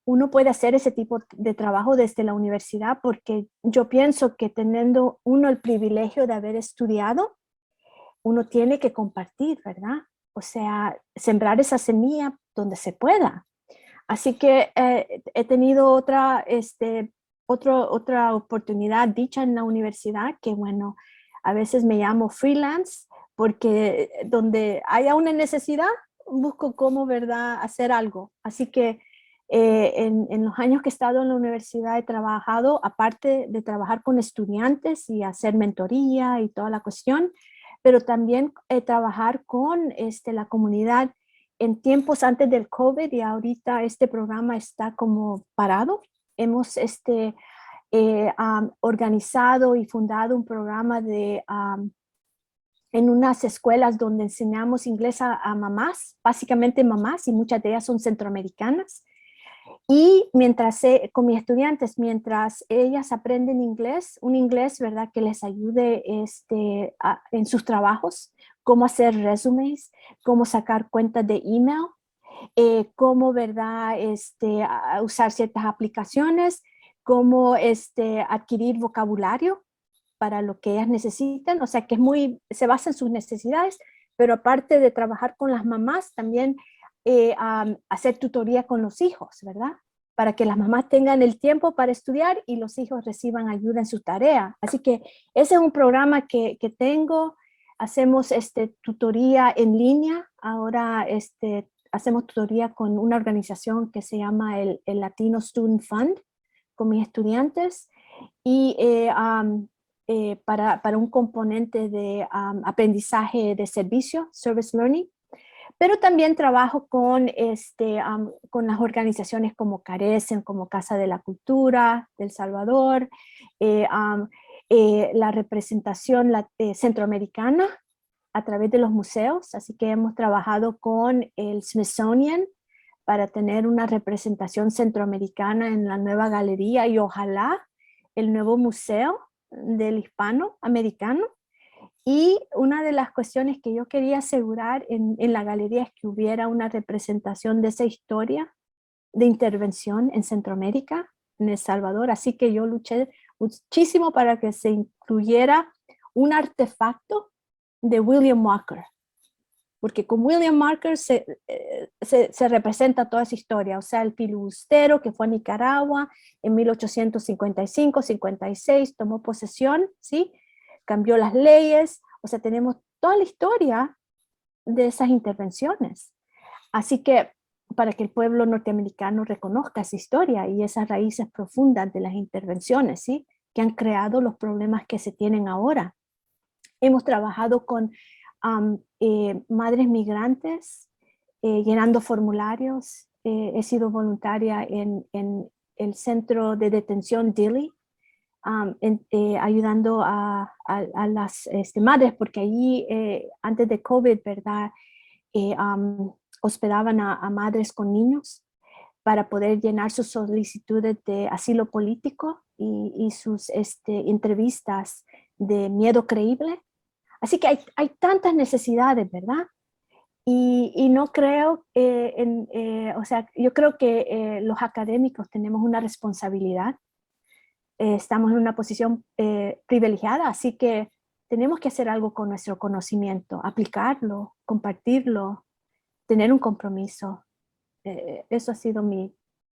uno puede hacer ese tipo de trabajo desde la universidad, porque yo pienso que teniendo uno el privilegio de haber estudiado, uno tiene que compartir, ¿verdad? O sea, sembrar esa semilla donde se pueda. Así que he tenido otra oportunidad dicha en la universidad, que bueno, a veces me llamo freelance, porque donde haya una necesidad, busco cómo, ¿verdad?, hacer algo. Así que en los años que he estado en la universidad he trabajado, aparte de trabajar con estudiantes y hacer mentoría y toda la cuestión, pero también trabajar con la comunidad en tiempos antes del COVID, y ahorita este programa está como parado. Hemos organizado y fundado un programa en unas escuelas donde enseñamos inglés a mamás, básicamente mamás, y muchas de ellas son centroamericanas. Y mientras con mis estudiantes, mientras ellas aprenden inglés, un inglés, ¿verdad?, que les ayude en sus trabajos, cómo hacer resumes, cómo sacar cuentas de email, cómo, ¿verdad?, usar ciertas aplicaciones, cómo adquirir vocabulario para lo que ellas necesitan. O sea, que se basa en sus necesidades, pero aparte de trabajar con las mamás, también hacer tutoría con los hijos, ¿verdad? Para que las mamás tengan el tiempo para estudiar y los hijos reciban ayuda en su tarea. Así que ese es un programa que tengo. Hacemos tutoría en línea. Ahora hacemos tutoría con una organización que se llama el Latino Student Fund, con mis estudiantes, y para un componente de aprendizaje de servicio, service learning. Pero también trabajo con las organizaciones como Carecen, como Casa de la Cultura de El Salvador. la representación centroamericana a través de los museos, así que hemos trabajado con el Smithsonian para tener una representación centroamericana en la nueva galería y ojalá el nuevo museo del hispanoamericano. Y una de las cuestiones que yo quería asegurar en la galería es que hubiera una representación de esa historia de intervención en Centroamérica, en El Salvador, así que yo luché muchísimo para que se incluyera un artefacto de William Walker, porque con William Walker se representa toda esa historia, o sea, el filibustero que fue a Nicaragua en 1855-56, tomó posesión, ¿sí? Cambió las leyes, o sea, tenemos toda la historia de esas intervenciones. Así que para que el pueblo norteamericano reconozca esa historia y esas raíces profundas de las intervenciones, ¿sí? Que han creado los problemas que se tienen ahora. Hemos trabajado con madres migrantes, llenando formularios. He sido voluntaria en el centro de detención Dilley, ayudando a las madres, porque allí antes de COVID, ¿verdad? Hospedaban a madres con niños para poder llenar sus solicitudes de asilo político y sus entrevistas de miedo creíble. Así que hay tantas necesidades, ¿verdad? Y no creo, o sea, yo creo que los académicos tenemos una responsabilidad. Estamos en una posición privilegiada, así que tenemos que hacer algo con nuestro conocimiento, aplicarlo, compartirlo, tener un compromiso. Eso ha sido mi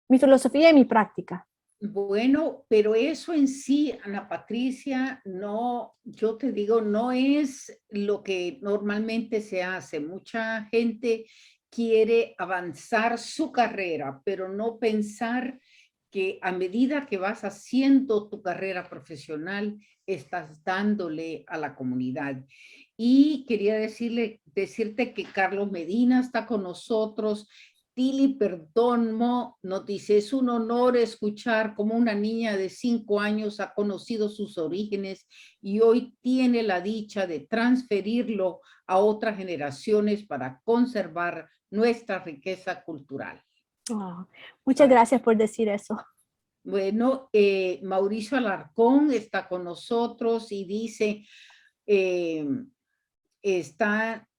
filosofía y mi práctica. Bueno, pero eso en sí, Ana Patricia, no, yo te digo, no es lo que normalmente se hace. Mucha gente quiere avanzar su carrera, pero no pensar que a medida que vas haciendo tu carrera profesional, estás dándole a la comunidad. Y quería decirte que Carlos Medina está con nosotros. Tili Perdomo nos dice, es un honor escuchar cómo una niña de 5 años ha conocido sus orígenes y hoy tiene la dicha de transferirlo a otras generaciones para conservar nuestra riqueza cultural. Oh, muchas gracias por decir eso. Bueno, Mauricio Alarcón está con nosotros y dice, está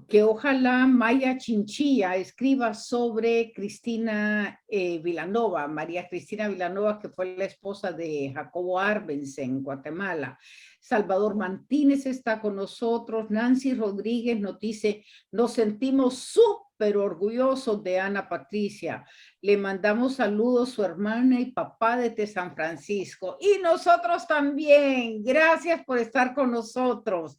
que ojalá Maya Chinchilla escriba sobre Cristina Vilanova, María Cristina Vilanova, que fue la esposa de Jacobo Arbenz en Guatemala. Salvador Martínez está con nosotros. Nancy Rodríguez nos dice, nos sentimos súper orgullosos de Ana Patricia. Le mandamos saludos a su hermana y papá desde San Francisco. Y nosotros también. Gracias por estar con nosotros.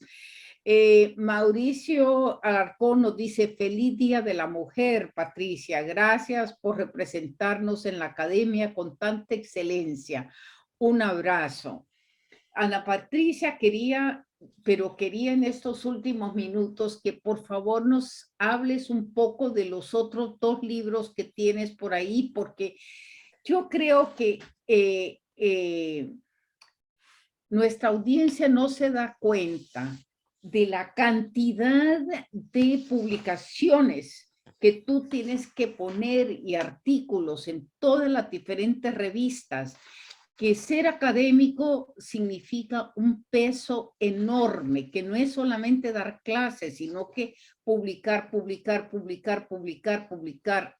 Mauricio Alarcón nos dice, feliz Día de la Mujer, Patricia. Gracias por representarnos en la academia con tanta excelencia. Un abrazo. Ana Patricia quería en estos últimos minutos que por favor nos hables un poco de los otros 2 libros que tienes por ahí, porque yo creo que nuestra audiencia no se da cuenta de la cantidad de publicaciones que tú tienes que poner y artículos en todas las diferentes revistas, que ser académico significa un peso enorme, que no es solamente dar clases, sino que publicar,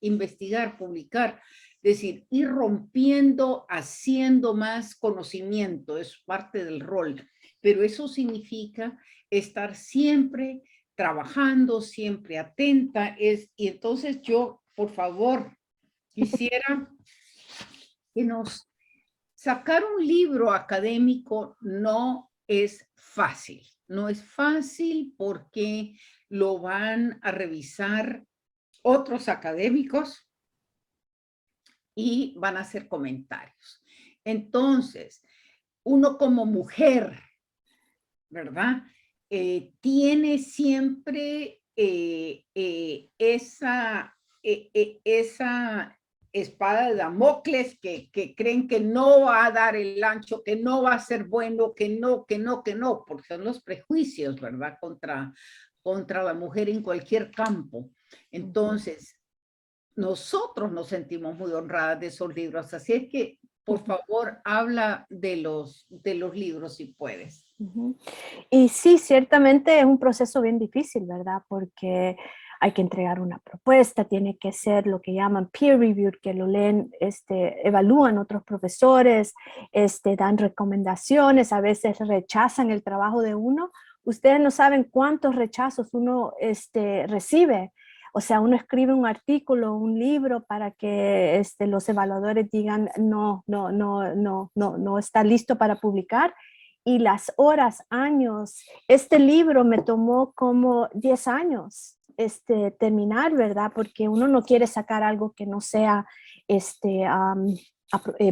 investigar, publicar. Es decir, ir rompiendo, haciendo más conocimiento, es parte del rol, pero eso significa estar siempre trabajando, siempre atenta, y entonces yo, por favor, quisiera que nos sacar un libro académico no es fácil. No es fácil porque lo van a revisar otros académicos y van a hacer comentarios. Entonces, uno como mujer, ¿verdad? Tiene siempre esa espada de Damocles, que creen que no va a dar el ancho, que no va a ser bueno, que no, porque son los prejuicios, ¿verdad? Contra la mujer en cualquier campo. Entonces, nosotros nos sentimos muy honradas de esos libros, así es que, por favor, habla de los libros si puedes. Y sí, ciertamente es un proceso bien difícil, ¿verdad? Porque hay que entregar una propuesta, tiene que ser lo que llaman peer review, que lo leen, evalúan otros profesores, dan recomendaciones, a veces rechazan el trabajo de uno. Ustedes no saben cuántos rechazos uno recibe. O sea, uno escribe un artículo, un libro para que los evaluadores digan no está listo para publicar. Y las horas, años, este libro me tomó como 10 años terminar, ¿verdad? Porque uno no quiere sacar algo que no sea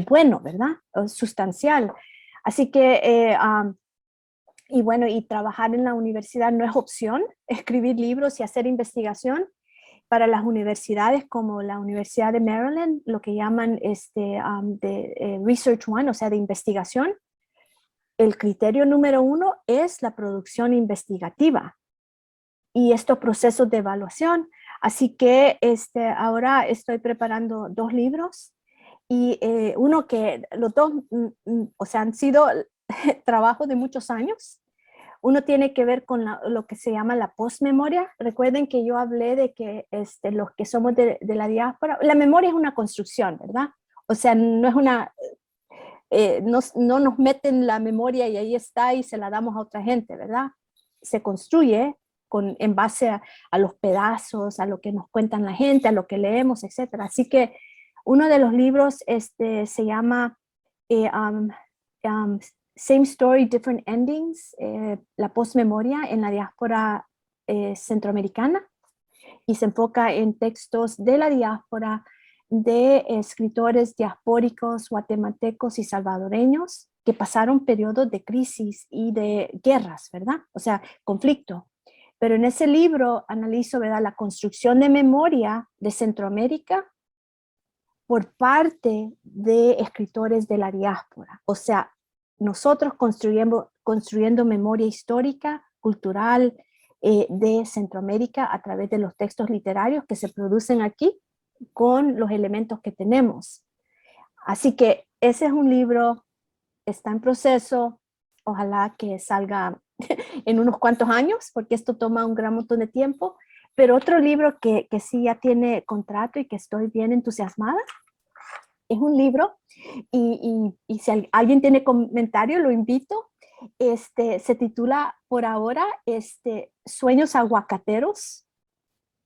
bueno, ¿verdad? O sustancial. Así que, y bueno, y trabajar en la universidad no es opción, escribir libros y hacer investigación. Para las universidades como la Universidad de Maryland, lo que llaman Research One, o sea, de investigación, el criterio número 1 es la producción investigativa y estos procesos de evaluación. Así que ahora estoy preparando 2 libros y uno que los dos, o sea, han sido trabajos de muchos años. Uno tiene que ver con lo que se llama la postmemoria. Recuerden que yo hablé de que los que somos de la diáspora, la memoria es una construcción, ¿verdad? O sea, no es una, no nos meten la memoria y ahí está y se la damos a otra gente, ¿verdad? Se construye en base a los pedazos, a lo que nos cuentan la gente, a lo que leemos, etc. Así que uno de los libros se llama Same Story, Different Endings, la postmemoria en la diáspora centroamericana, y se enfoca en textos de la diáspora, de escritores diaspóricos guatemaltecos y salvadoreños que pasaron periodos de crisis y de guerras, ¿verdad? O sea, conflicto. Pero en ese libro analizo, ¿verdad?, la construcción de memoria de Centroamérica por parte de escritores de la diáspora. O sea, nosotros construyendo memoria histórica, cultural, de Centroamérica a través de los textos literarios que se producen aquí con los elementos que tenemos. Así que ese es un libro, está en proceso, ojalá que salga en unos cuantos años, porque esto toma un gran montón de tiempo, pero otro libro que sí ya tiene contrato y que estoy bien entusiasmada, es un libro, y si alguien tiene comentario, lo invito. Se titula por ahora Sueños Aguacateros,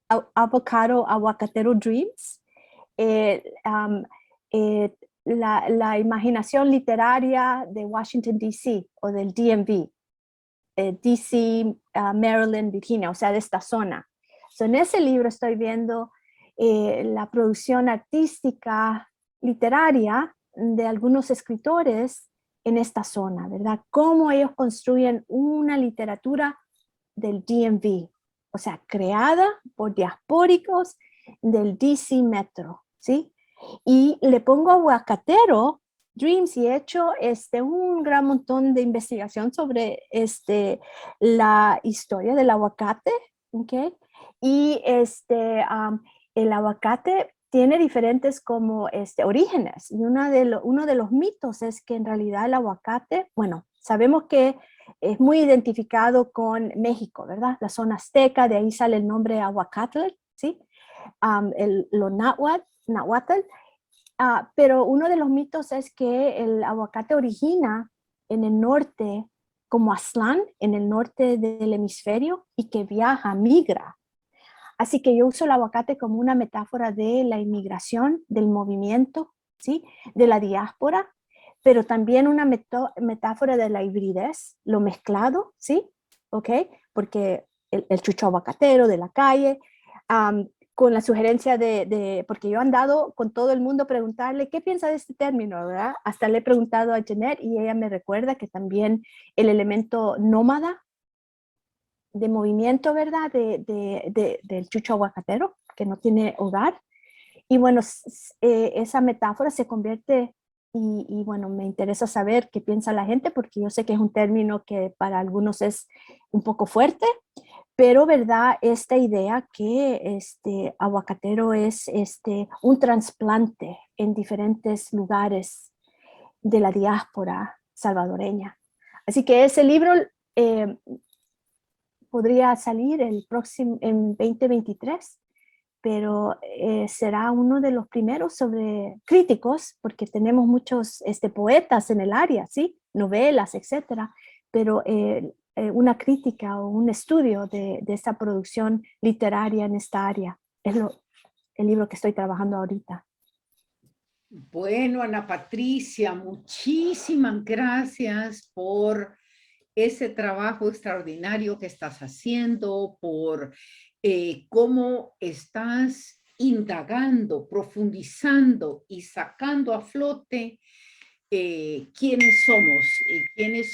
Avocado Aguacatero Dreams. La imaginación literaria de Washington, D.C. o del DMV, D.C., Maryland, Virginia, o sea, de esta zona. En ese libro estoy viendo la producción artística literaria de algunos escritores en esta zona, ¿verdad? Cómo ellos construyen una literatura del DMV, o sea, creada por diaspóricos del DC Metro, ¿sí? Y le pongo aguacatero Dreams y he hecho un gran montón de investigación sobre la historia del aguacate, ¿ok? Y el aguacate tiene diferentes como orígenes, y uno de los mitos es que en realidad el aguacate, bueno, sabemos que es muy identificado con México, ¿verdad? La zona azteca, de ahí sale el nombre aguacatl, ¿sí? Lo náhuatl, pero uno de los mitos es que el aguacate origina en el norte, como Aztlán, en el norte del hemisferio, y que viaja, migra. Así que yo uso el aguacate como una metáfora de la inmigración, del movimiento, ¿sí?, de la diáspora, pero también una metáfora de la hibridez, lo mezclado, ¿sí? ¿Ok? Porque el chucho aguacatero de la calle, con la sugerencia porque yo he andado con todo el mundo a preguntarle qué piensa de este término, ¿verdad? Hasta le he preguntado a Janet y ella me recuerda que también el elemento nómada, de movimiento, ¿verdad? Del chucho aguacatero, que no tiene hogar. Y bueno, esa metáfora se convierte, y bueno, me interesa saber qué piensa la gente, porque yo sé que es un término que para algunos es un poco fuerte, pero verdad, esta idea que aguacatero es un trasplante en diferentes lugares de la diáspora salvadoreña. Así que ese libro eh, podría salir el próximo en 2023, pero será uno de los primeros sobre críticos, porque tenemos muchos poetas en el área, ¿sí? Novelas, etcétera, pero una crítica o un estudio de esta producción literaria en esta área es el libro que estoy trabajando ahorita. Bueno, Ana Patricia, muchísimas gracias por ese trabajo extraordinario que estás haciendo, por cómo estás indagando, profundizando y sacando a flote quiénes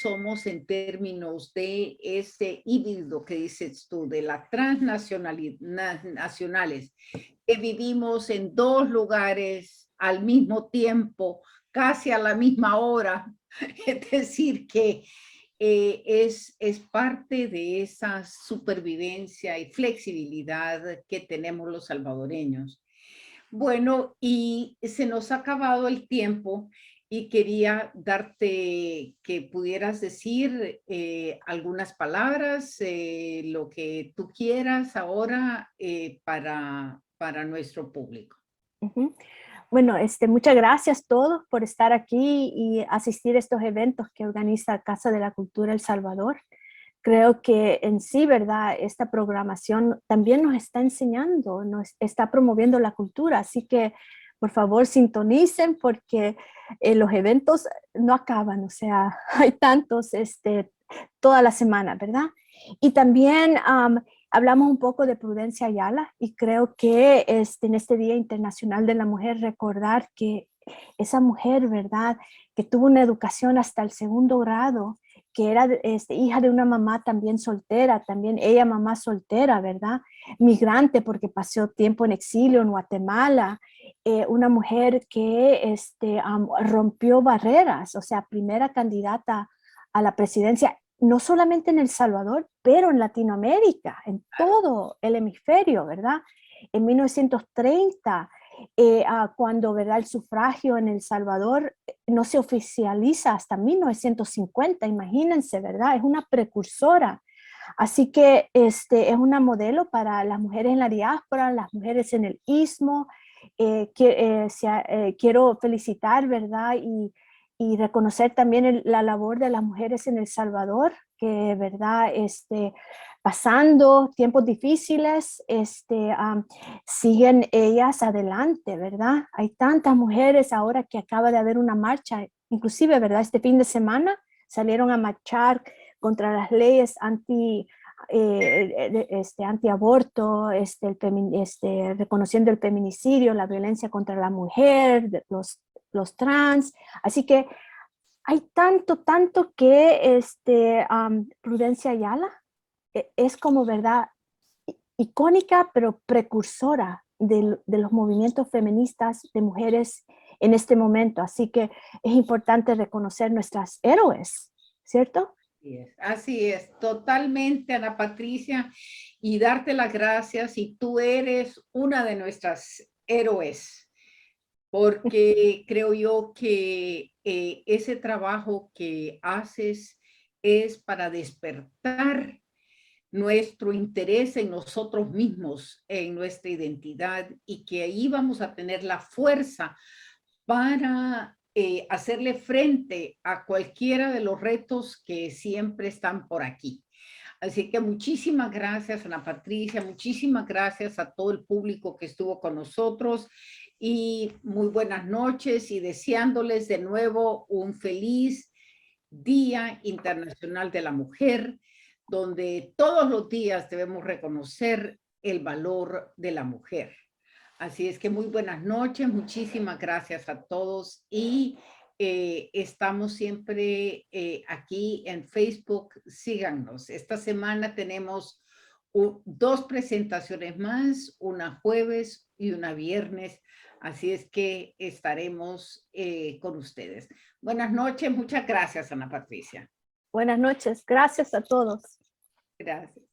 somos en términos de ese híbrido que dices tú, de las transnacionales, que vivimos en dos lugares al mismo tiempo, casi a la misma hora. Es decir, que es parte de esa supervivencia y flexibilidad que tenemos los salvadoreños. Bueno, y se nos ha acabado el tiempo y quería darte que pudieras decir algunas palabras, lo que tú quieras ahora para nuestro público. Ujú. Bueno, muchas gracias a todos por estar aquí y asistir a estos eventos que organiza Casa de la Cultura El Salvador. Creo que en sí, ¿verdad? Esta programación también nos está enseñando, nos está promoviendo la cultura, así que por favor sintonicen porque los eventos no acaban, o sea, hay tantos toda la semana, ¿verdad? Y también hablamos un poco de Prudencia Ayala y creo que en este Día Internacional de la Mujer recordar que esa mujer, ¿verdad? Que tuvo una educación hasta el segundo grado, que era hija de una mamá también soltera, también ella mamá soltera, ¿verdad? Migrante porque pasó tiempo en exilio en Guatemala, una mujer que rompió barreras, o sea, primera candidata a la presidencia, no solamente en El Salvador, pero en Latinoamérica, en todo el hemisferio, ¿verdad? En 1930, cuando, ¿verdad? El sufragio en El Salvador no se oficializa hasta 1950, imagínense, ¿verdad? Es una precursora. Así que es una modelo para las mujeres en la diáspora, las mujeres en el istmo. Quiero felicitar, ¿verdad? Y reconocer también la labor de las mujeres en El Salvador, que, ¿verdad? Pasando tiempos difíciles, siguen ellas adelante, ¿verdad? Hay tantas mujeres ahora que acaba de haber una marcha, inclusive, ¿verdad? Este fin de semana salieron a marchar contra las leyes antiaborto, reconociendo el feminicidio, la violencia contra la mujer, los trans. Así que hay tanto que Prudencia Ayala es como, ¿verdad? Icónica, pero precursora de los movimientos feministas de mujeres en este momento. Así que es importante reconocer nuestras héroes, ¿cierto? Así es, totalmente, Ana Patricia, y darte las gracias. Y tú eres una de nuestras héroes, porque creo yo que ese trabajo que haces es para despertar nuestro interés en nosotros mismos, en nuestra identidad, y que ahí vamos a tener la fuerza para hacerle frente a cualquiera de los retos que siempre están por aquí. Así que muchísimas gracias, Ana Patricia, muchísimas gracias a todo el público que estuvo con nosotros y muy buenas noches y deseándoles de nuevo un feliz Día Internacional de la Mujer, donde todos los días debemos reconocer el valor de la mujer. Así es que muy buenas noches, muchísimas gracias a todos y estamos siempre aquí en Facebook, síganos. Esta semana tenemos 2 presentaciones más, una jueves y una viernes. Así es que estaremos con ustedes. Buenas noches, muchas gracias, Ana Patricia. Buenas noches, gracias a todos. Gracias.